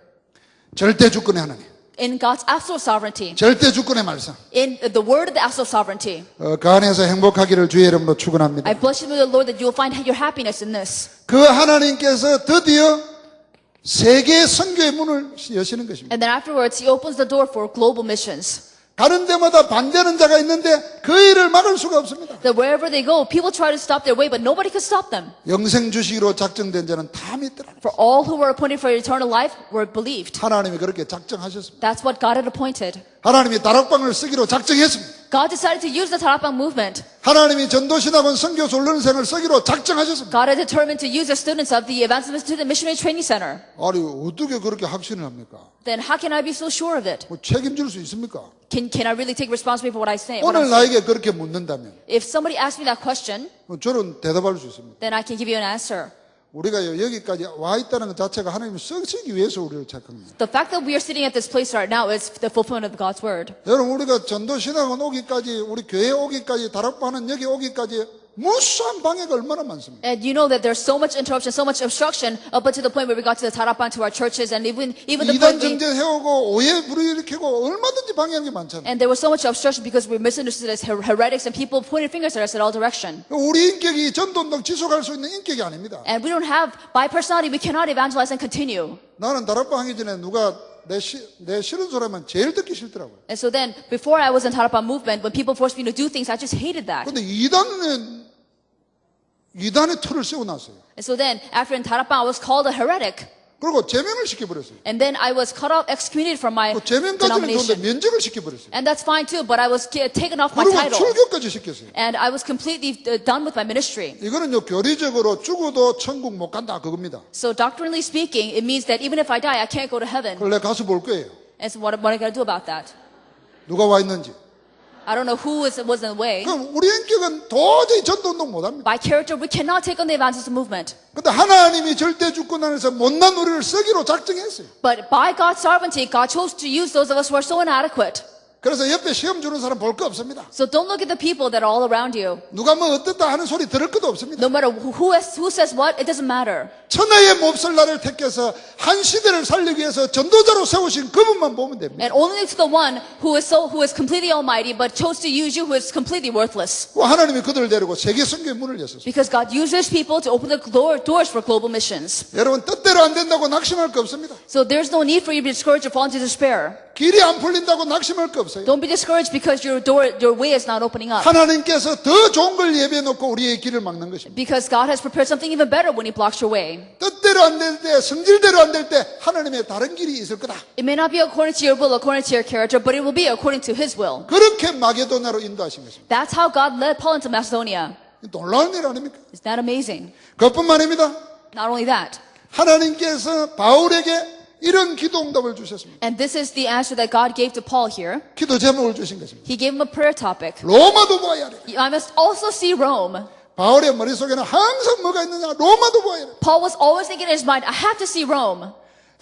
절대 주권의 하나님, In God's absolute sovereignty. 절대 주권의 말씀. In the word of the absolute sovereignty. 그 안에서 행복하기를 주의 이름으로 축원합니다. I bless you with the Lord that you will find your happiness in this. 그 하나님께서 드디어 세계 선교의 문을 여시는 것입니다. And then afterwards, He opens the door for global missions. 가는 데마다 반대하는 자가 있는데 그 일을 막을 수가 없습니다. That wherever they go, people try to stop their way, but nobody can stop them. 영생 주시기로 작정된 자는 다 믿더라. For all who were appointed for eternal life were believed. 하나님이 그렇게 작정하셨습니다. That's what God had appointed. 하나님이 다락방을 쓰기로 작정했습니다. God decided to use the Tarapang movement. 하나님이 전도신학원 선교 훈련생을 쓰기로 작정하셨습니다. God had determined to use the students of the Advanced Institute and Missionary Training Center. 아니 어떻게 그렇게 확신을 합니까? Then how can I be so sure of it? 뭐 책임질 수 있습니까? Can I really take responsibility for what I say? 오늘 나에게 그렇게 묻는다면 If somebody asks me that question, 저는 대답할 수 있습니다. then I can give you an answer. 우리가 여기까지 와 있다는 것 자체가 하나님이 쓰시기 위해서 우리를 착한 겁니다. The fact that we are sitting at this place right now is the fulfillment of God's word. 여러분 우리가 전도신학원 오기까지 우리 교회 오기까지 다락방은 여기 오기까지 무수한 방해가 얼마나 많습니까? And you know that there's so much interruption, so much obstruction up until the point where we got to the Tarapang, to our churches, and even the 이단 point we, 정죄 해오고 오해 불일으키고 얼마든지 방해하는 게 많잖아요. and there was so much obstruction because we were misunderstood as heretics and people pointed fingers at us in all direction. 우리 인격이 전도운동 지속할 수 있는 인격이 아닙니다. And we don't have, by personality, we cannot evangelize and continue. 나는 다락방 하기 전에 누가 내 싫은 소리만 제일 듣기 싫더라고요. And so then, before I was in Tarapang movement, when people forced me to do things, I just hated that. 근데 이단의 틀을 세워놨어요. And so then, after in Tarapang, I was called a heretic. 그리고 제명을 시켜버렸어요. And then I was cut off, excommunicated from my 그 제명까지는 좋은데 denomination. 면직을 시켜버렸어요. And that's fine too, but I was taken off my 그리고 title. 출교까지 시켰어요. And I was completely done with my ministry. 이거는요 교리적으로 죽어도 천국 못 간다 그겁니다. So doctrinally speaking, it means that even if I die, I can't go to heaven. 그걸 내가 가서 볼 거예요. And so what am I going to do about that? 누가 와 있는지. I don't know who was in the way. 그럼 우리 인격은 도저히 전도운동 못합니다. By character, we cannot take on the evangelism movement. 근데 하나님이 절대 주권 안에서 못난 우리를 쓰기로 작정했어요. But by God's sovereignty, God chose to use those of us who are so inadequate. 그래서 옆에 시험 주는 사람 볼 거 없습니다. So don't look at the people that are all around you. 누가 뭐 어떻다 하는 소리 들을 것도 없습니다. No matter who says what, it doesn't matter. 천하의 몹쓸 나를 택해서 한 시대를 살리기 위해서 전도자로 세우신 그분만 보면 됩니다. And only to the one who is completely almighty, but chose to use you who is completely worthless. 하나님이 그들을 데리고 세계 선교의 문을 여셨습니다. Because God uses people to open the doors for global missions. 여러분 뜻대로 안 된다고 낙심할 거 없습니다. So there's no need for you to be discouraged or fall into despair. 길이 안 풀린다고 낙심할 거 없어요. Don't be discouraged because your way is not opening up. 하나님께서 더 좋은 걸 예비해 놓고 우리의 길을 막는 것입니다. Because God has prepared something even better when He blocks your way. 뜻대로 안 될 때, 성질대로 안 될 때 하나님의 다른 길이 있을 거다. It may not be according to your will, according to your character, but it will be according to His will. 그렇게 마게도나로 인도하신 것입니다. That's how God led Paul into Macedonia. 놀라운 일 아닙니까? Isn't that amazing? 그것뿐만 아닙니다. Not only that, 하나님께서 바울에게 이런 기도 응답을 주셨습니다. and this is the answer that God gave to Paul here. 기도 제목을 주신 것입니다. He gave him a prayer topic. 로마도 보아야 하리라. I must also see Rome. 바울의 머릿속에는 항상 뭐가 있느냐? 로마도 보아야 하리라. Paul was always thinking in his mind, I have to see Rome.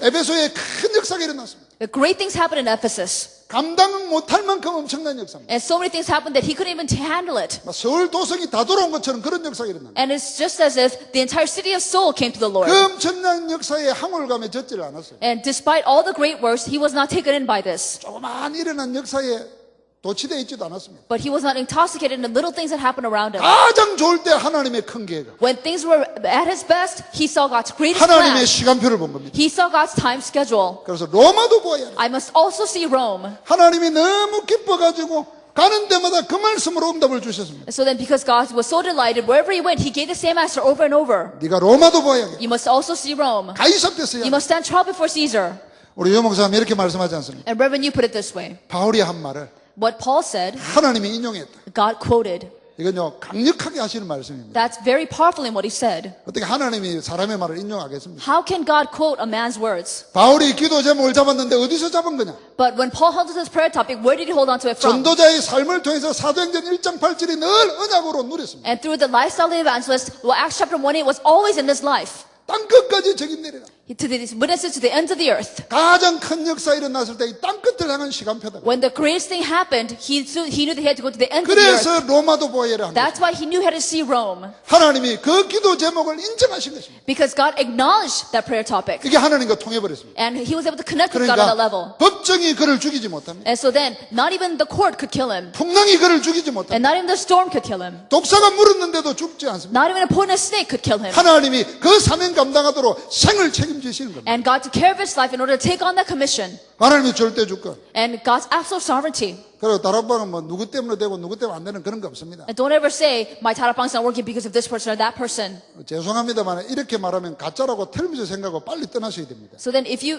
에베소에 큰 역사가 일어났습니다. The great things happened in Ephesus. 감당 못할 만큼 엄청난 역사입니다. And so many things happened that he couldn't even handle it. 서울 도성이 다 돌아온 것처럼 그런 역사가 일어납니다. And it's just as if the entire city of Seoul came to the Lord. 그 엄청난 역사에 항울감에 젖지를 않았어요. And despite all the great works, he was not taken in by this. 조그만 일어난 역사에 도취되어 있지도 않았습니다. But he was not intoxicated in the little things that happened around him. 가장 좋을 때 하나님의 큰 계획, When things were at his best, he saw God's greatest 하나님의 plan. 시간표를 본 겁니다. He saw God's time schedule. 그래서 로마도 보아야 해. I must also see Rome. 하나님이 너무 기뻐가지고 가는 데마다 그 말씀으로 응답을 주셨습니다. So then because God was so delighted, wherever he went, he gave the same answer over and over. 네가 로마도 보아야 해. You must also see Rome. 가이사 앞에 서야 You 해. must stand trial before Caesar. 우리 유목사님 이렇게 말씀하지 않습니까? And Reverend, you put it this way. 바울이 한 말을 What Paul said, 하나님이 인용했다. God quoted. 이건요 강력하게 하시는 말씀입니다. That's very powerful in what he said. 어떻게 하나님이 사람의 말을 인용하겠습니까? How can God quote a man's words? 바울이 기도 제목을 잡았는데 어디서 잡은 거냐? But when Paul held to this prayer topic, where did he hold on to it from? 전도자의 삶을 통해서 사도행전 1장 8절이 늘 언약으로 누렸습니다. And through the lifestyle of the evangelist, well, Acts chapter 1:8 was always in his life. 땅 끝까지 적이 내리라. To the witnesses to the ends of the earth. 가장 큰 역사 일어났을 때 이 땅 끝을 향한 시간표다. When the greatest thing happened, he knew that he had to go to the ends of the earth. 그래서 로마도 보아야를 한 거예요. That's why he knew how to see Rome. 하나님이 그 기도 제목을 인정하신 것입니다. Because God acknowledged that prayer topic. 이게 하나님과 통해버렸습니다. And he was able to connect with God on that level. 그러니까 법정이 그를 죽이지 못합니다. And so then, not even the court could kill him. 풍랑이 그를 죽이지 못합니다. And not even the storm could kill him. 독사가 물었는데도 죽지 않습니다. Not even a poisonous snake could kill him. 하나님이 그 사명 감당하도록 생을 책임지시는 겁니다. And God took care of his life in order to take on that commission. 하나님이 절대 주권. And God's absolute sovereignty. 그리고 다락방은 뭐 누구 때문에 되고 누구 때문에 안 되는 그런 거 없습니다. And don't ever say, my tarapang's not working because of this person or that person. 죄송합니다만 이렇게 말하면 가짜라고 틀림없이 생각하고 빨리 떠나셔야 됩니다. So then if you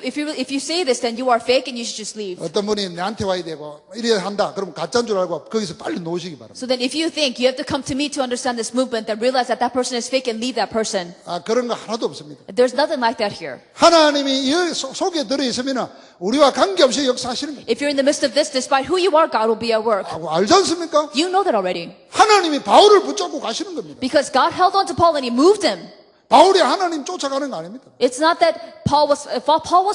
say this, then you are fake and you should just leave. 어떤 분이 내한테 와야 되고 이래야 한다. 그럼 가짜인 줄 알고 거기서 빨리 놓으시기 바랍니다. So then if you think you have to come to me to understand this movement, then realize that that person is fake and leave that person. 그런 거 하나도 없습니다. There's nothing like that here. 하나님이 이 속에 들어있으면 우리와 관계없이 역사하시는 거예요. If you're in the midst of this, despite who you are, God will be at work. 알지 않습니까? You know that already. 하나님이 바울을 붙잡고 가시는 겁니다. Because God held on to Paul and he moved him. 바울이 하나님 쫓아가는 거 아닙니다. It's not that Paul was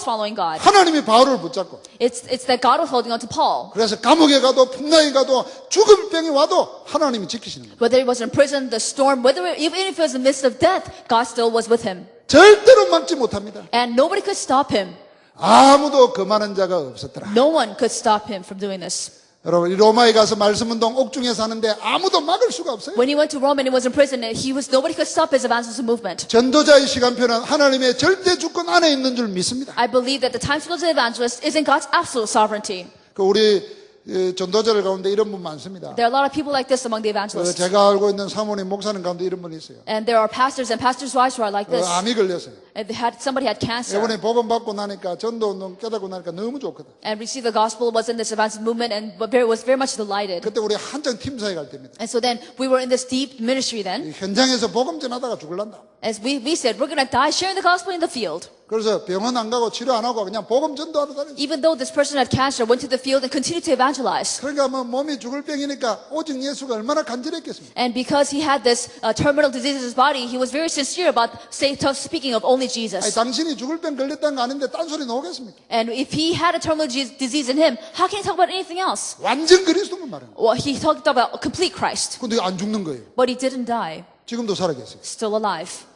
following God. 하나님이 바울을 붙잡고 It's that God was holding on to Paul. 그래서 감옥에 가도 풍랑에 가도 죽을 병이 와도 하나님이 지키시는 거예요. Whether he was in prison, the storm, even if he was in the midst of death, God still was with him. 절대로 막지 못합니다. And nobody could stop him. 아무도 그만한 자가 없었더라. No one could stop him from doing this. 여러분 이 로마에 가서 말씀운동 옥중에 사는데 아무도 막을 수가 없어요. When he went to Rome and he was in prison, nobody could stop his evangelism movement. 전도자의 시간표는 하나님의 절대 주권 안에 있는 줄 믿습니다. I believe that the time schedule of the evangelist is in God's absolute sovereignty. 그 우리 전도자들 가운데 이런 분 많습니다. There are a lot of people like this among the evangelists. 제가 알고 있는 사모님 목사님 가운데 이런 분이 있어요. And there are pastors and pastors' wives who are like this. 암이 걸렸어요. And somebody had cancer. 이번에 복음 받고 나니까 전도운동 깨닫고 나니까 너무 좋거든. And received the gospel, was in this evangelist movement, and was very much delighted. 그때 우리 한창 팀사에 갈 때입니다. And so then we were in this deep ministry then. 현장에서 복음 전하다가 죽을란다. As we said, we're going to die sharing the gospel in the field. 그래서 병원 안 가고 치료 안 하고 그냥 복음 전도하러 다녔어요. Even though this person had cancer, went to the field and continued to evangelize. 그러니까 뭐 몸이 죽을 병이니까 오직 예수가 얼마나 간절했겠습니까? And because he had this terminal disease in his body, he was very sincere about speaking of only Jesus. 아니, 당신이 죽을 병 걸렸다는 거 아닌데 딴소리 나오겠습니까? And if he had a terminal disease in him, how can he talk about anything else? 완전 그리스도만 말해요. Well, he talked about a complete Christ, 근데 안 죽는 거예요. but he didn't die, 지금도 살아계세요. still alive.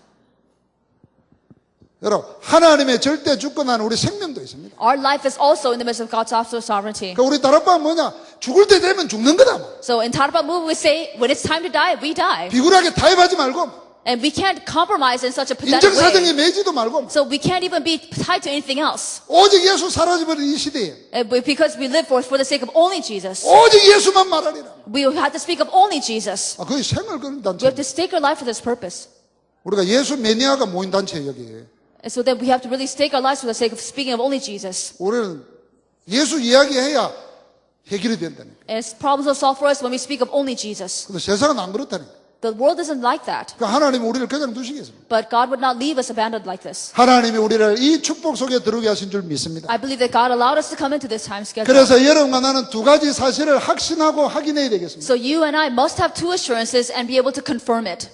여러분, 하나님의 절대 주권한 우리 생명도 있습니다. Our life is also in the midst of God's absolute sovereignty. 그러니까 우리 다락방 뭐냐? 죽을 때 되면 죽는 거다. So in Tarabam movement, we say, when it's time to die, we die. 비굴하게 타협하지 말고 And we can't compromise in such a pathetic 인정사정에 way. 매지도 말고 So we can't even be tied to anything else. 오직 예수 사라져버린 이 시대에 Because we live for the sake of only Jesus. 오직 예수만 말하리라. We have to speak of only Jesus. 거의 생을 거는 We have 단체. to stake our life for this purpose. 우리가 예수 매니아가 모인 단체예요, 여기. And so that we have to really stake our lives for the sake of speaking of only Jesus. 우리는 예수 이야기해야 해결이 된다니까. And problems are solved for us when we speak of only Jesus. 근데 세상은 안 그렇다니까. The world isn't like that. 그러니까 하나님은 우리를 그냥 두시겠습니다. But God would not leave us abandoned like this. 하나님이 우리를 이 축복 속에 들어오게 하신 줄 믿습니다. I believe that God allowed us to come into this time schedule. 그래서 여러분과 나는 두 가지 사실을 확신하고 확인해야 되겠습니다. So you and I must have two assurances and be able to confirm it.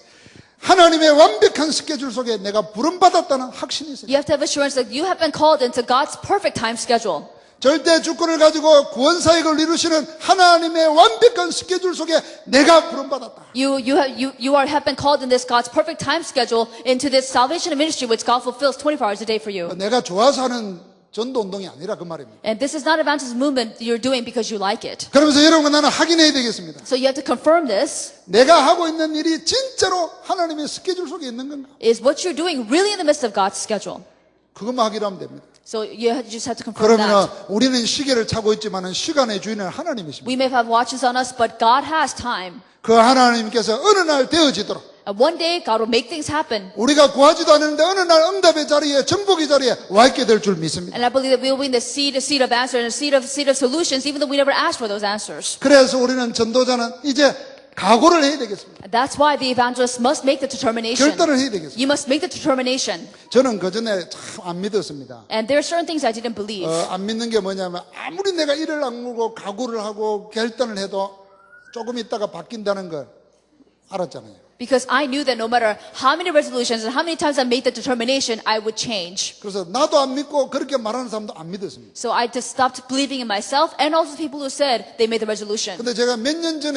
하나님의 완벽한 스케줄 속에 내가 부름받았다는 확신이 있어요. You have to have assurance that you have been called into God's perfect time schedule. 절대 주권을 가지고 구원 사역을 이루시는 하나님의 완벽한 스케줄 속에 내가 부름받았다. You have been called in this God's perfect time schedule into this salvation ministry which God fulfills 24 hours a day for you. 내가 좋아서 하는 전도 운동이 아니라 그 말입니다. And this is not evangelism movement you're doing because you like it. 그러면서 여러분과 나는 확인해야 되겠습니다. So you have to confirm this. 내가 하고 있는 일이 진짜로 하나님의 스케줄 속에 있는 건가? Is what you're doing really in the midst of God's schedule? 그것만 확인하면 됩니다. So you just have to confirm 그러면 that. 우리는 시계를 차고 있지만 시간의 주인은 하나님이십니다. We may have watches on us, but God has time. 그 하나님께서 어느 날 되어지도록 And one day God will make things happen. 우리가 구하지도 않았는데 어느 날 응답의 자리에 정복의 자리에 와 있게 될 줄 믿습니다. And I believe that we will be in the seat of answer and a seat of solutions, even though we never asked for those answers. 그래서 우리는 전도자는 이제 각오를 해야 되겠습니다. That's why the evangelist must make the determination. 결단을 해야 되겠습니다. You must make the determination. 저는 그전에 참 안 믿었습니다. And there are certain things I didn't believe. 안 믿는 게 뭐냐면 아무리 내가 이를 악물고 각오를 하고 결단을 해도 조금 있다가 바뀐다는 걸 알았잖아요. Because I knew that no matter how many resolutions and how many times I made the determination, I would change. 그래서 나도 안 믿고 그렇게 말하는 사람도 안 믿었습니다. So I just stopped believing in myself and also people who said they made the resolution. 근데 제가 몇 년 전에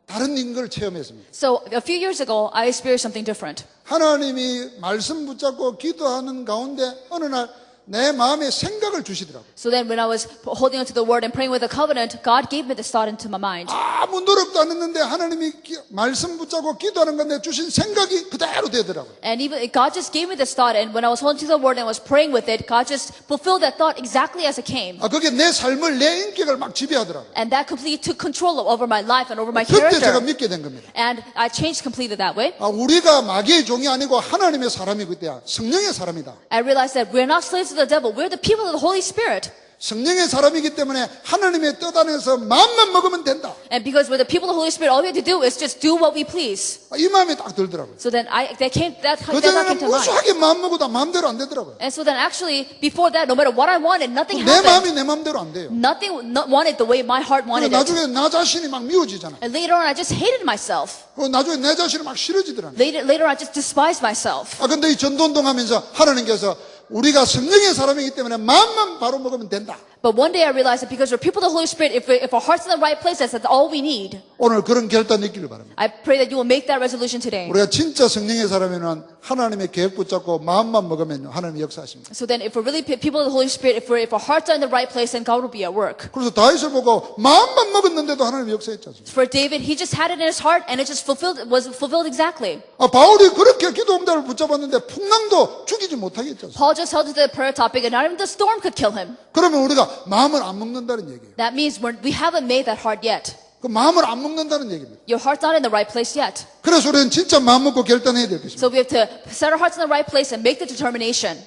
다른 걸 체험했습니다. So a few years ago, I experienced something different. 하나님이 말씀 붙잡고 기도하는 가운데 어느 날 내 마음에 생각을 주시더라고요. So then when I was holding onto the word and praying with the covenant, God gave me this thought into my mind. 아무 노력도 안 했는데 하나님이 말씀 붙잡고 기도하는 건데 주신 생각이 그대로 되더라고요. And even God just gave me this thought, and when I was holding to the word and was praying with it, God just fulfilled that thought exactly as it came. 그게 내 삶을 내 인격을 막 지배하더라고요. And that completely took control over my life and over my 그때 제가 character. 믿게 된 겁니다. And I changed completely that way. 우리가 마귀의 종이 아니고 하나님의 사람이고 때야 성령의 사람이다. I realized that we're not slaves of the devil, we're the people of the Holy Spirit. 성령의 사람이기 때문에 하나님의 뜻 안에서 마음만 먹으면 된다. And because we're the people of the Holy Spirit, all we have to do is just do what we please. 이 마음이 딱 들더라고요. So then that thought came 그전에는 to mind. 무수하게 마음 먹어도 마음대로 안 되더라고요. And so then actually, before that, no matter what I wanted, nothing 내 happened. 마음이 내 마음대로 안 돼요. Nothing wanted the way my heart wanted it. 나중에 나 자신이 막 미워지잖아. And later on, I just hated myself. 나중에 내 자신이 막 싫어지더라고요. Later on, I just despised myself. 근데 이 전도운동 하면서 하나님께서 우리가 성령의 사람이기 때문에 마음만 바로 먹으면 된다. But one day I realized that because we're people of the Holy Spirit, if our heart's in the right place, that's all we need. 오늘 그런 결단 있기를 바랍니다. I pray that you will make that resolution today. 우리가 진짜 성령의 사람이면 하나님의 계획 붙잡고 마음만 먹으면 하나님이 역사하십니다. So then if we're really people of the Holy Spirit, if our hearts are in the right place, then God will be at work. 그래서 다윗을 보고 마음만 먹었는데도 하나님이 역사했지 않습니까? For David, he just had it in his heart and it just was fulfilled exactly. 바울이 그렇게 기도 응답을 붙잡았는데 풍랑도 죽이지 못하게 했지 않습니까? Paul just held to the prayer topic and not even the storm could kill him. 그러면 우리가 우리가 마음을 안 먹는다는 얘기예요. That means we haven't made that heart yet. 그 마음을 안 먹는다는 얘기입니다. Your heart's not in the right place yet. 그래서 우리는 진짜 마음 먹고 결단해야 될 것입니다. So we have to set our hearts in the right place and make the determination.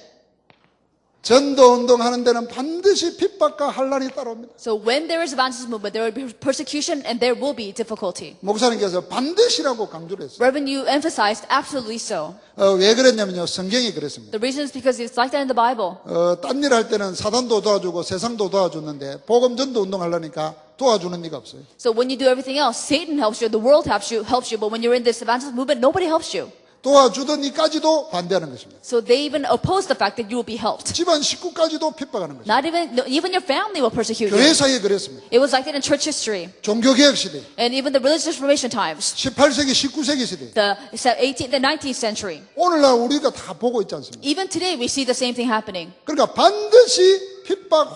전도 운동하는 데는 반드시 핍박과 환란이 따라옵니다. So when there is evangelism movement, there will be persecution and there will be difficulty. 목사님께서 반드시라고 강조를 했어요. Reverend, you emphasized absolutely so. 왜 그랬냐면요. 성경이 그랬습니다. The reason is because it's like that in the Bible. 딴 일 할 때는 사단도 도와주고 세상도 도와줬는데 복음 전도 운동하려니까 도와주는 이가 없어요. So when you do everything else, Satan helps you, the world helps you, but when you're in this evangelism movement, nobody helps you. 도와주던 이까지도 반대하는 것입니다. So they even oppose the fact that you will be helped. 집안 식구까지도 핍박하는 것입니다. Not even your family will persecute 교회 you. 사이에 그랬습니다. It was like that in church history. 종교개혁 시대, And even the religious reformation times. 18세기, 19세기 시대. The 18th and 19th century. 오늘날 우리가 다 보고 있지 않습니까? Even today we see the same thing happening. 그러니까 반드시 핍박,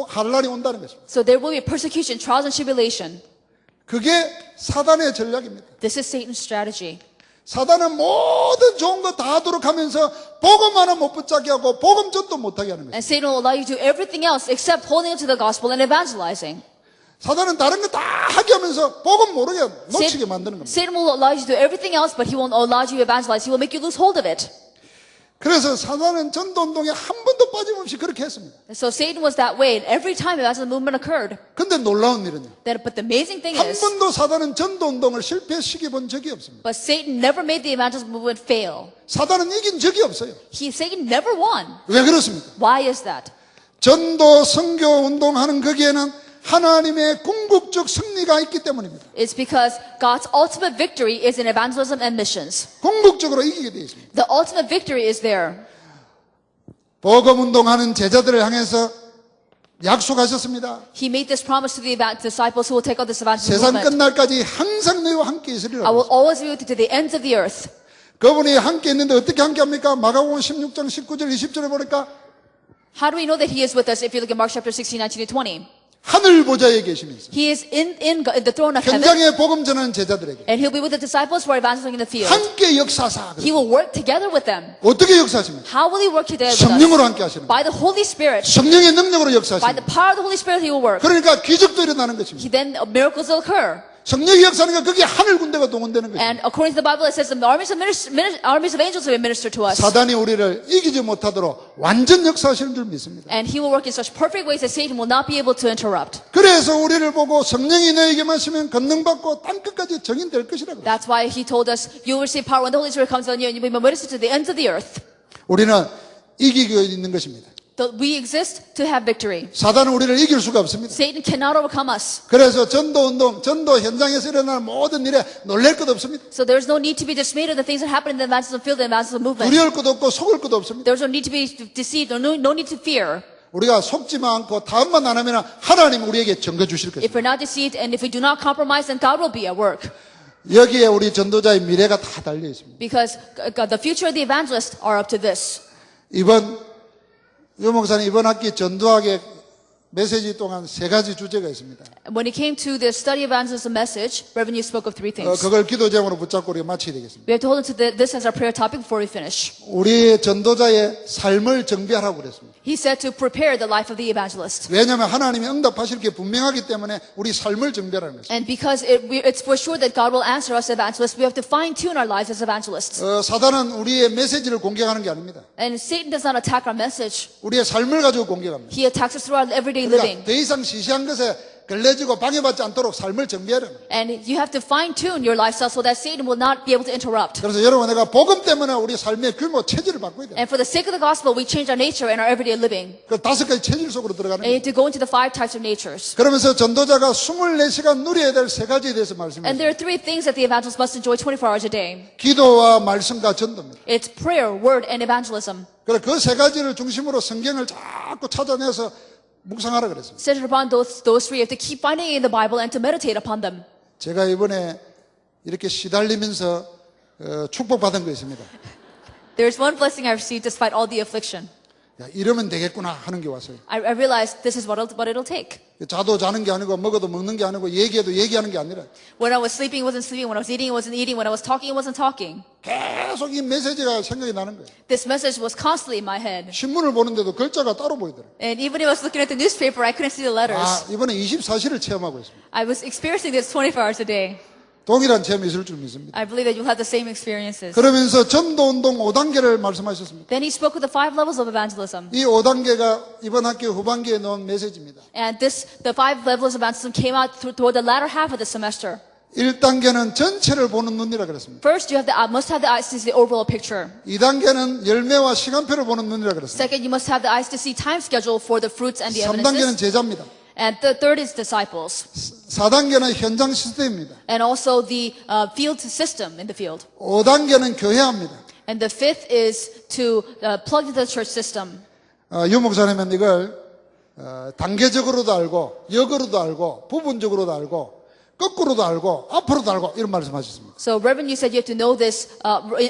환란이 온다는 것입니다. So there will be persecution, trials and tribulation. 그게 사단의 전략입니다. This is Satan's strategy. 사단은 모든 좋은 거 다 하도록 하면서 복음 하나 못 붙잡게 하고 복음 전도 못하게 하는 거예요. And Satan will allow you to do everything else except holding on to the gospel and evangelizing. 사단은 다른 거 다 하게 하면서 복음 모르게 놓치게 만드는 겁니다. Satan will allow you to do everything else, but he won't allow you to evangelize. He will make you lose hold of it. 그래서 사단은 전도운동에 한 번도 빠짐없이 그렇게 했습니다. So Satan was that way, and every time evangelism movement occurred. 근데 놀라운 일은요. But the amazing thing 한 is, 번도 사단은 전도운동을 실패시켜 본 적이 없습니다. but Satan never made the evangelism movement fail. 사단은 이긴 적이 없어요. Satan never won. 왜 그렇습니까? Why is that? 전도 선교 운동하는 거기에는 하나님의 궁극적 승리가 있기 때문입니다. It's because God's ultimate victory is in evangelism and missions. 궁극적으로 이기게 되어 있습니다. The ultimate victory is there. 복음 운동하는 제자들을 향해서 약속하셨습니다. He made this promise to the disciples who will take on this evangelism 세상 movement. 끝날까지 항상 너희와 함께 I 있으리라. will always be with you to the ends of the earth. 그분이 함께 있는데 어떻게 함께 합니까? 마가복음 16장 19절 20절에 보니까 How do we know that He is with us if you look at Mark chapter 16, 19 to 20? 하늘 보좌에 계시면서 He is in the throne of heaven, 현장에 복음 전하는 제자들에게 and He'll be with the disciples who are evangelizing in the field. 함께 역사하사. He will work together with them. 어떻게 역사하십니까? How will He work together with 성령으로 us? 함께 하시는 거예요. By the Holy Spirit. 성령의 능력으로 By 역사하시는 the 거예요. power of the Holy Spirit He will work. 그러니까 기적도 일어나는 것입니다. Then miracles will occur. 성령이 역사하니까 그게 하늘 군대가 동원되는 거예요. And according to the Bible, it says the armies of angels will minister to us. 사단이 우리를 이기지 못하도록 완전 역사하시는 줄 믿습니다. And He will work in such perfect ways that Satan will not be able to interrupt. 그래서 우리를 보고 성령이 너에게만 있으면 권능받고 땅끝까지 정인될 것이라고. That's why He told us, you will receive power when the Holy Spirit comes on you, and you will be witnesses to the ends of the earth. 우리는 이기고 있는 것입니다. We exist to have victory. 사단은 우리를 이길 수가 없습니다. Satan cannot overcome us. 그래서 전도운동, 전도 현장에서 일어나는 모든 일에 놀랄 것 없습니다. So there's no need to be dismayed of the things that happen in the evangelism field and evangelism movement. 두려울 것도 없고 속을 것도 없습니다. There's no need to be deceived, or no need to fear. 우리가 속지만 않고 다음만 안 하면 하나님 우리에게 증거 주실 If 것입니다. we're not deceived and if we do not compromise, then God will be at work. 여기에 우리 전도자의 미래가 다 달려 있습니다. Because the future of the evangelists are up to this. 유 목사님 이번 학기 전도학의 메시지 동안 세 가지 주제가 있습니다. When it came to the study evangelism message, Reverend, you spoke of three things. 그걸 기도 제목으로 붙잡고 우리가 마쳐야 되겠습니다. We have to hold on to this as our prayer topic before we finish. 우리 전도자의 삶을 정비하라고 그랬습니다. He said to prepare the life of the evangelist. 왜냐하면 하나님이 응답하실 게 분명하기 때문에 우리 삶을 정비하라는 것입니다. And because it's for sure that God will answer us evangelists, we have to fine-tune our lives as evangelists. 사단은 우리의 메시지를 공격하는 게 아닙니다. And Satan does not attack our message. 우리의 삶을 가지고 공격합니다. He attacks us through our everyday 그러니까 living. 더 이상 시시한 것에 걸려지고 방해받지 않도록 삶을 정비하라는 거예요. And you have to fine-tune your lifestyle so that Satan will not be able to interrupt. 그래서 여러분 내가 복음 때문에 우리 삶의 규모 체질을 바꿔야 돼요. And for the sake of the gospel, we change our nature and our everyday living. 그 다섯 가지 체질 속으로 들어가는 And you 거예요. have to go into the 5 types of natures. 그러면서 전도자가 24시간 누려야 될 세 가지에 대해서 And 말씀해요. there are 3 things that the evangelist must enjoy 24 hours a day. 기도와 말씀과 전도입니다. It's prayer, word, and evangelism. 그래서 그 세 가지를 중심으로 성경을 자꾸 찾아내서 묵상하라 그랬습니다. Centered upon those 3, you have to keep finding it in the Bible and to meditate upon them. 제가 이번에 이렇게 시달리면서 축복받은 거 있습니다. There's one blessing I received despite all the affliction. 야, 이러면 되겠구나 하는 게 왔어요. I realized this is what it'll take. 자도 자는 게 아니고 먹어도 먹는 게 아니고 얘기해도 얘기하는 게 아니라 When I was sleeping, it wasn't sleeping. When I was eating, it wasn't eating. When I was talking, it wasn't talking. 계속 이 메시지가 생각이 나는 거예요. This message was constantly in my head. 신문을 보는데도 글자가 따로 보이더라고요. And even if I was looking at the newspaper, I couldn't see the letters. 아, 이번에 24시를 체험하고 있습니다. I was experiencing this 24 hours a day. 동일한 체험이 있을 줄 믿습니다. I believe that you'll have the same experiences. 그러면서 전도운동 5단계를 말씀하셨습니다. Then he spoke of the 5 levels of evangelism. 이 5단계가 이번 학기 후반기에 나온 메시지입니다. And the 5 levels of evangelism came out toward the latter half of the semester. 1단계는 전체를 보는 눈이라 그랬습니다. First, you must have the eyes to see the overall picture. 2단계는 열매와 시간표를 보는 눈이라 그랬습니다. Second, you must have the eyes to see time schedule for the fruits and the 3단계는 evidences. 제자입니다. And the third is disciples. 4단계는 현장 시스템입니다. And also the field system in the field. 5단계는 교회합니다. And the fifth is to plug into the church system. 유 목사님은 이걸 단계적으로도 알고 역으로도 알고 부분적으로도 알고 거꾸로도 알고 앞으로도 알고 이런 말씀하셨습니다. So Reverend, you said you have to know this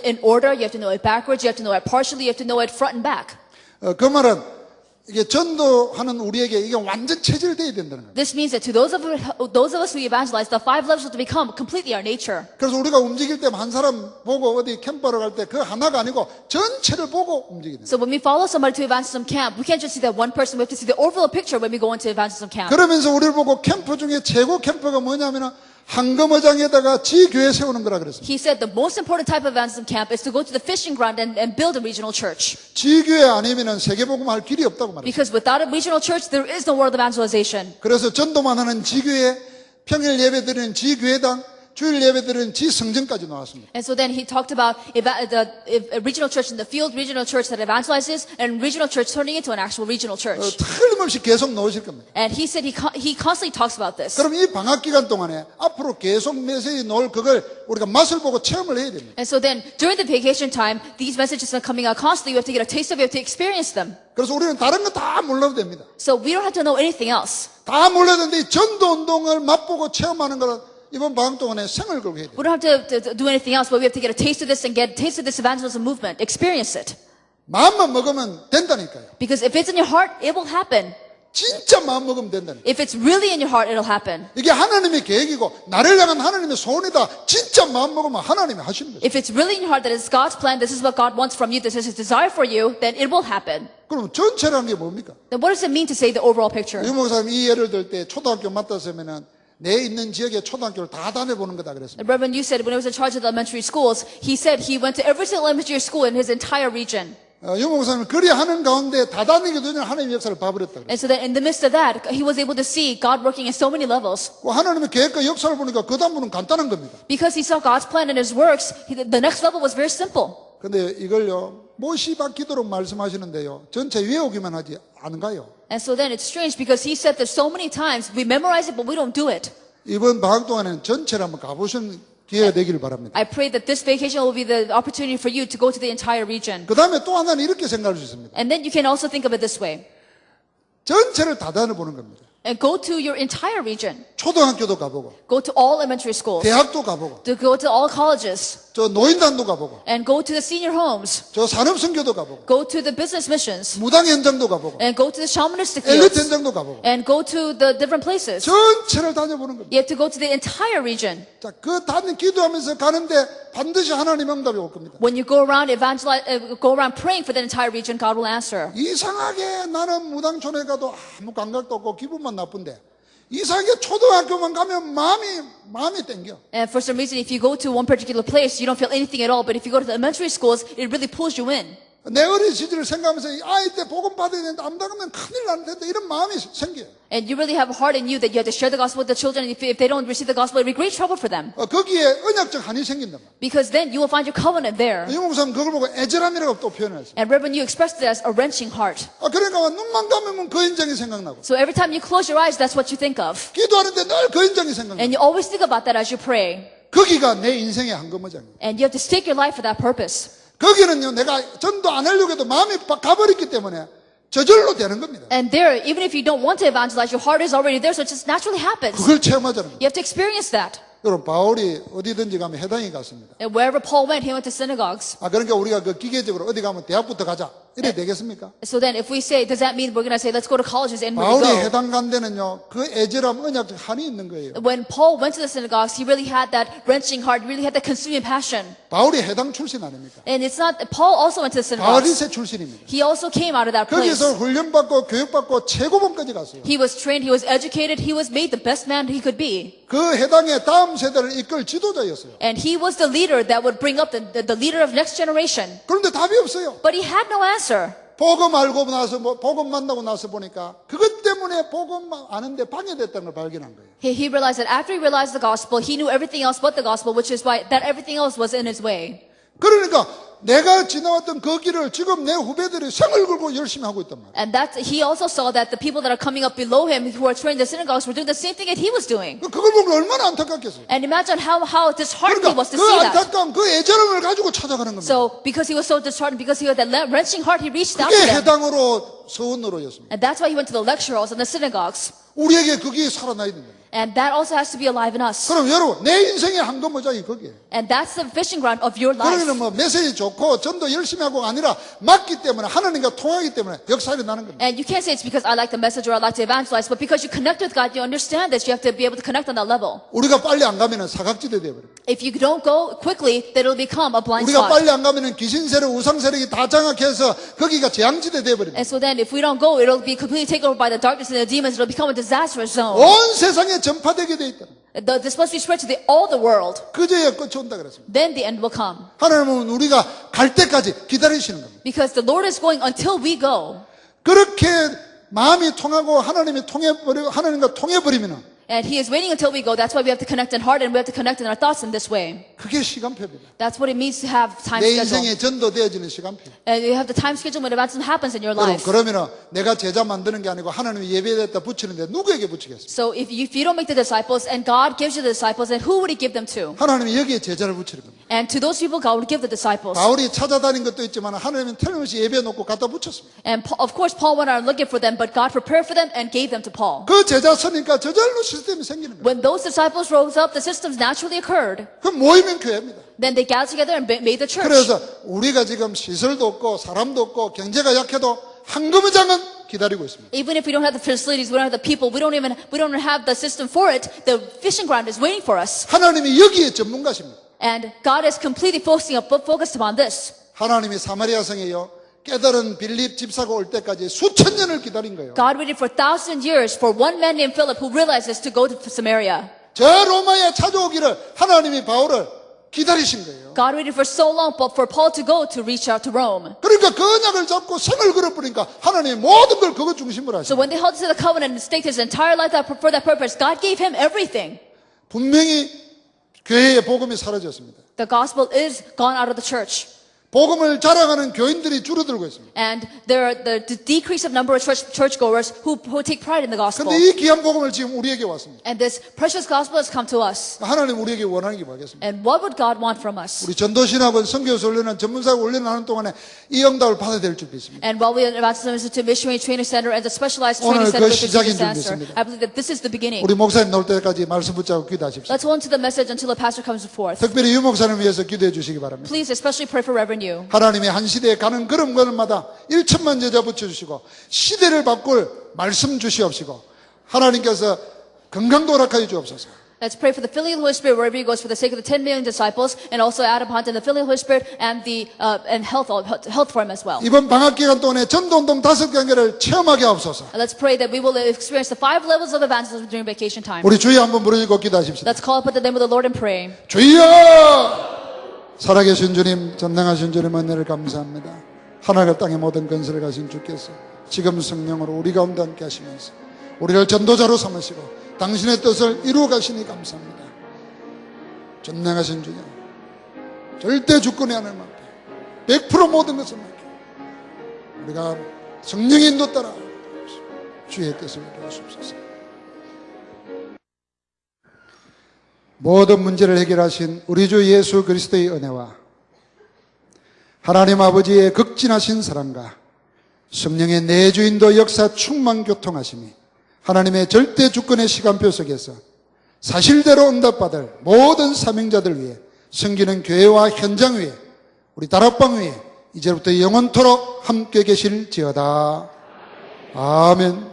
in order, you have to know it backwards, you have to know it partially, you have to know it front and back. 그 말은 이게 전도하는 우리에게 이게 완전 체질되어야 된다는 거예요. This means that to those of us who evangelize, the 5 levels have to become completely our nature. 그래서 우리가 움직일 때 한 사람 보고 어디 캠프하러 갈 때 그 하나가 아니고 전체를 보고 움직이는 거예요. So when we follow somebody to evangelism camp, we can't just see that one person, we have to see the overall picture when we go into evangelism camp. 그러면서 우리를 보고 캠프 중에 최고 캠프가 뭐냐면은 한금어장에다가 지 교회 세우는 거라 그랬어요. He said the most important type of evangelism camp is to go to the fishing ground and build a regional church. 지 교회 아니면은 세계복음 할 길이 없다고 말했어요. Because without a regional church, there is no world evangelization. 그래서 전도만 하는 지 교회, 평일 예배 드리는 지 교회당, 주일 예배 드리는 지 성전까지 나왔습니다. And so then he talked about a regional church in the field, regional church that evangelizes, and regional church turning into an actual regional church. 틀림없이 계속 나오실 겁니다. And he said he constantly talks about this. 그럼 이 방학 기간 동안에 앞으로 계속 메시지 나올 그걸 우리가 맛을 보고 체험을 해야 됩니다. And so then during the vacation time, these messages are coming out constantly. You have to get a taste of it, you have to experience them. 그래서 우리는 다른 거 다 몰라도 됩니다. So we don't have to know anything else. 다 몰라도 되는데 이 전도 운동을 맛보고 체험하는 거는 이번 방학 동안에 생을 걸고 해야 돼요. We don't have to do anything else, but we have to get a taste of this and get a taste of this evangelism movement. Experience it. 마음만 먹으면 된다니까요. Because if it's in your heart, it will happen. 진짜 마음 먹으면 된다니까요. If it's really in your heart, it'll happen. 이게 하나님의 계획이고 나를 향한 하나님의 소원이다. 진짜 마음 먹으면 하나님이 하시는 거죠. If it's really in your heart that it's God's plan, this is what God wants from you, this is His desire for you, then it will happen. 그럼 전체라는 게 뭡니까? Then what does it mean to say the overall picture? 유 목사님 이 예를 들 때 초등학교 맡았으면은 내 있는 지역의 초등학교를 다 다녀보는 거다 그랬습니다. Reverend, you said when he was in charge of the elementary schools, he said he went to every single elementary school in his entire region. 유 목사님은 그리 하는 가운데 다 다니게 되면 하나님의 역사를 봐버렸다 그랬어요. And so that in the midst of that, he was able to see God working in so many levels. 하나님의 계획과 역사를 보니까 그 다음부는 간단한 겁니다. Because he saw God's plan and His works, the next level was very simple. 근데 이걸요 못이박히도록 말씀하시는데요 전체 외우기만 하지 않은가요? And so then it's strange because he said this so many times, we memorize it but we don't do it. 이번 방학 동안에는 전체를 한번 가보시는 기회가 되기를 바랍니다. I pray that this vacation will be the opportunity for you to go to the entire region. 그 다음에 또 하나는 이렇게 생각할 수 있습니다. And then you can also think of it this way. 전체를 다 다녀보는 겁니다. And go to your entire region. 초등학교도 가보고 Go to all elementary schools. 대학도 가보고 To go to all colleges. 저 노인단도 가보고 And go to the senior homes. 저 산업선교도 가보고 Go to the business missions. 무당 현장도 가보고 And go to the shamanistic 엘리트 fields. 현장도 가보고 And go to the different places. 전체를 다녀보는 겁니다. You have to go to the entire region. 자, 그 다니 기도하면서 가는데 반드시 하나님 응답이 올 겁니다. When you go around go around praying for the entire region, God will answer. 이상하게 나는 무당촌에 가도 아무 감각도 없고 기분만 나쁜데 이상하게 초등학교만 가면 마음이 땡겨. And for some reason, if you go to one particular place, you don't feel anything at all. But if you go to the elementary schools, it really pulls you in. 내 어린 시절을 생각하면서 이 아이 때 복음 받아야 되는데 안 받으면 큰일 날 텐데 이런 마음이 생겨요. And you really have a heart in you that you have to share the gospel with the children. And if they don't receive the gospel, it will be great trouble for them. 거기에 언약적 한이 생긴단 말이에요. Because then you will find your covenant there. 유 목사님 그걸 보고 애절함이라고 또 표현했어요. And Reverend, you expressed it as a wrenching heart. 그러니까 눈만 감으면 그 현장이 생각나고 So every time you close your eyes, that's what you think of. 기도하는데 늘 그 현장이 생각나고 And you always think about that as you pray. 거기가 내 인생의 한금어장이에요. And you have to stake your life for that purpose. 거기는요 내가 전도 안 하려고 해도 마음이 가버렸기 때문에 저절로 되는 겁니다. And there, even if you don't want to evangelize, your heart is already there, so it just naturally happens. 그걸 체험하자는 거예요. You have to experience that. 여러분 바울이 어디든지 가면 해당이 갔습니다. And wherever Paul went, he went to synagogues. 그러니까 우리가 그 기계적으로 어디 가면 대학부터 가자 이래 되겠습니까? So then if we say, does that mean we're going to say, let's go to colleges and we're 바울이 going to go? 해당 간 데는요, 그 애절함, 언약적 한이 있는 거예요. When Paul went to the synagogues, he really had that wrenching heart, really had that consuming passion. 바울이 해당 출신 아닙니까? And it's not, Paul also went to the synagogues. 바리새 출신입니다. He also came out of that place. 거기서 훈련받고 교육받고 최고봉까지 갔어요. He was trained, he was educated, he was made the best man he could be. 그 해당의 다음 세대를 이끌 지도자였어요. And he was the leader that would bring up the leader of next generation. 그런데 답이 없어요. But he had no answer. 복음 알고 나서 복음 만나고 나서 보니까 그것 때문에 복음 아는데 방해됐다는 걸 발견한 거예요. He realized that after he realized the gospel, he knew everything else but the gospel, which is why that everything else was in his way. 그러니까 내가 지나왔던 그 길을 지금 내 후배들이 생을 걸고 열심히 하고 있단 말이에요. And that he also saw that the people that are coming up below him, who are trained in the synagogues, were doing the same thing that he was doing. 그걸 보고 얼마나 안타깝겠어요. And imagine how disheartened he 그러니까 was to 그 see that. 안타까운 그 애절함을 가지고 찾아가는 겁니다. So because he was so disheartened, because he had that wrenching heart, he reached out 그게 to them. 해당으로 서원으로였습니다. And that's why he went to the lecture halls and the synagogues. 우리에게 그게 살아나야 됩니다. And that also has to be alive in us. 그럼 여러분 내 인생의 한도모작이 거기에요. And that's the fishing ground of your life. 그러면 뭐 메시지 좋고 전도 열심히 하고 아니라 맞기 때문에 하나님과 통하기 때문에 역사를 나는 겁니다. And you can't say it's because I like the message or I like to evangelize, but because you connect with God, you understand this. You have to be able to connect on that level. 우리가 빨리 안 가면은 사각지대 되어버려요. If you don't go quickly, then it'll become a blind 우리가 spot. 빨리 안 가면은 귀신 세력, 우상 세력이 다 장악해서 거기가 재앙지대 되어버립니다. And so then if we don't go, it'll be completely taken over by the darkness and the demons. It'll become a disastrous zone. 온 세상에 전파되게 돼 있다. This must be spread to all the world. 그저야 끝이 온다 그랬습니다. Then the end will come. 하나님은 우리가 갈 때까지 기다리시는 겁니다. Because the Lord is going until we go. 그렇게 마음이 통하고 하나님이 통해버리고 하나님과 통해버리면은 And He is waiting until we go. That's why we have to connect in heart and we have to connect in our thoughts in this way. 그게 시간표입니다. That's what it means to have time 내 schedule. 인생에 전도되어지는 시간표. And you have the time schedule when evangelism happens in your 여러분 life. 그러면은 내가 제자 만드는 게 아니고 하나님이 예배에다 붙이는데 누구에게 붙이겠습니까? So if you don't make the disciples and God gives you the disciples, then who would He give them to? 하나님이 여기에 제자를 붙이는 겁니다. And to those people, God would give the disciples. 바울이 찾아다닌 것도 있지만 하나님은 틀림없이 예배에 놓고 갖다 붙였습니다. And of course, Paul went out looking for them, but God prepared for them and gave them to Paul. 그 제자 서니까 저절로 시스템이 생기는 거예요. When those disciples rose up, the systems naturally occurred. 그 모이면 교회입니다. Then they gathered together and made the church. 그래서 우리가 지금 시설도 없고 사람도 없고 경제가 약해도 한금의장은 기다리고 있습니다. Even if we don't have the facilities, we don't have the people, we don't have the system for it, the fishing ground is waiting for us. 하나님이 여기에 전문가십니다. And God is completely focused upon this. 하나님이 사마리아 성에요 깨달은 빌립 집사가 올 때까지 수천 년을 기다린 거예요. God waited for 1,000 years for one man named Philip who realized this to go to Samaria. 저 로마에 찾아오기를 하나님이 바울을 기다리신 거예요. God waited for so long for Paul to go to reach out to Rome. 그러니까 그 언약을 잡고 생을 걸어버리니까 하나님이 모든 걸 그거 중심으로 So 하시죠. when they held to the covenant and staked his entire life for that purpose, God gave him everything. 분명히 교회의 복음이 사라졌습니다. The gospel is gone out of the church. 복음을 자랑하는 교인들이 줄어들고 있습니다. And there are the decrease of number of churchgoers who take pride in the gospel. 그런데 이 귀한 복음을 지금 우리에게 왔습니다. And this precious gospel has come to us. 하나님 우리에게 원하는 게 뭐겠습니까? And what would God want from us? 우리 전도신학원 선교사 훈련은 전문사가 훈련하는 동안에 이 응답을 받아야 될 줄 믿습니다. And while we are Evangelism Institute Missionary Training Center and the specialized 오늘 training center 그 with the 시작인 줄 Disaster, 믿습니다. I believe that this is the beginning. 우리 목사님 나올 때까지 말씀 붙잡고 기도하십시오. Let's hold on to the message until the pastor comes forth. 특별히 유 목사님 위해서 기도해 주시기 바랍니다. Please especially pray for Reverend Yu. 하나님이 한 시대에 가는 걸음걸음마다 1천만 제자 붙여주시고 시대를 바꿀 말씀 주시옵시고 하나님께서 건강도 허락하여 주옵소서. Let's pray for the filling of the Holy Spirit wherever He goes for the sake of the 10 million disciples and also add upon to the filling of the Holy Spirit and the and health for Him as well. 이번 방학 기간 동안에 전도운동 5경계를 체험하게 하옵소서. And let's pray that we will experience the 5 levels of evangelism during vacation time. 우리 주여 한번 부르짖고 기도하십시다. Let's call upon the name of the Lord and pray. 주여! 살아계신 주님, 전능하신 주님 은혜를 감사합니다. 하늘과 땅의 모든 건설을 가신 주께서 지금 성령으로 우리 가운데 함께 하시면서 우리를 전도자로 삼으시고 당신의 뜻을 이루어 가시니 감사합니다. 전능하신 주님, 절대 주권의 하나님 앞에 100% 모든 것을 맡겨 우리가 성령의 인도 따라 주의 뜻을 이루어주옵소서. 모든 문제를 해결하신 우리 주 예수 그리스도의 은혜와 하나님 아버지의 극진하신 사랑과 성령의 내주인도 역사 충만 교통하심이 하나님의 절대 주권의 시간표 속에서 사실대로 응답받을 모든 사명자들 위해 섬기는 교회와 현장 위에 우리 다락방 위에 이제부터 영원토록 함께 계실지어다. 아멘.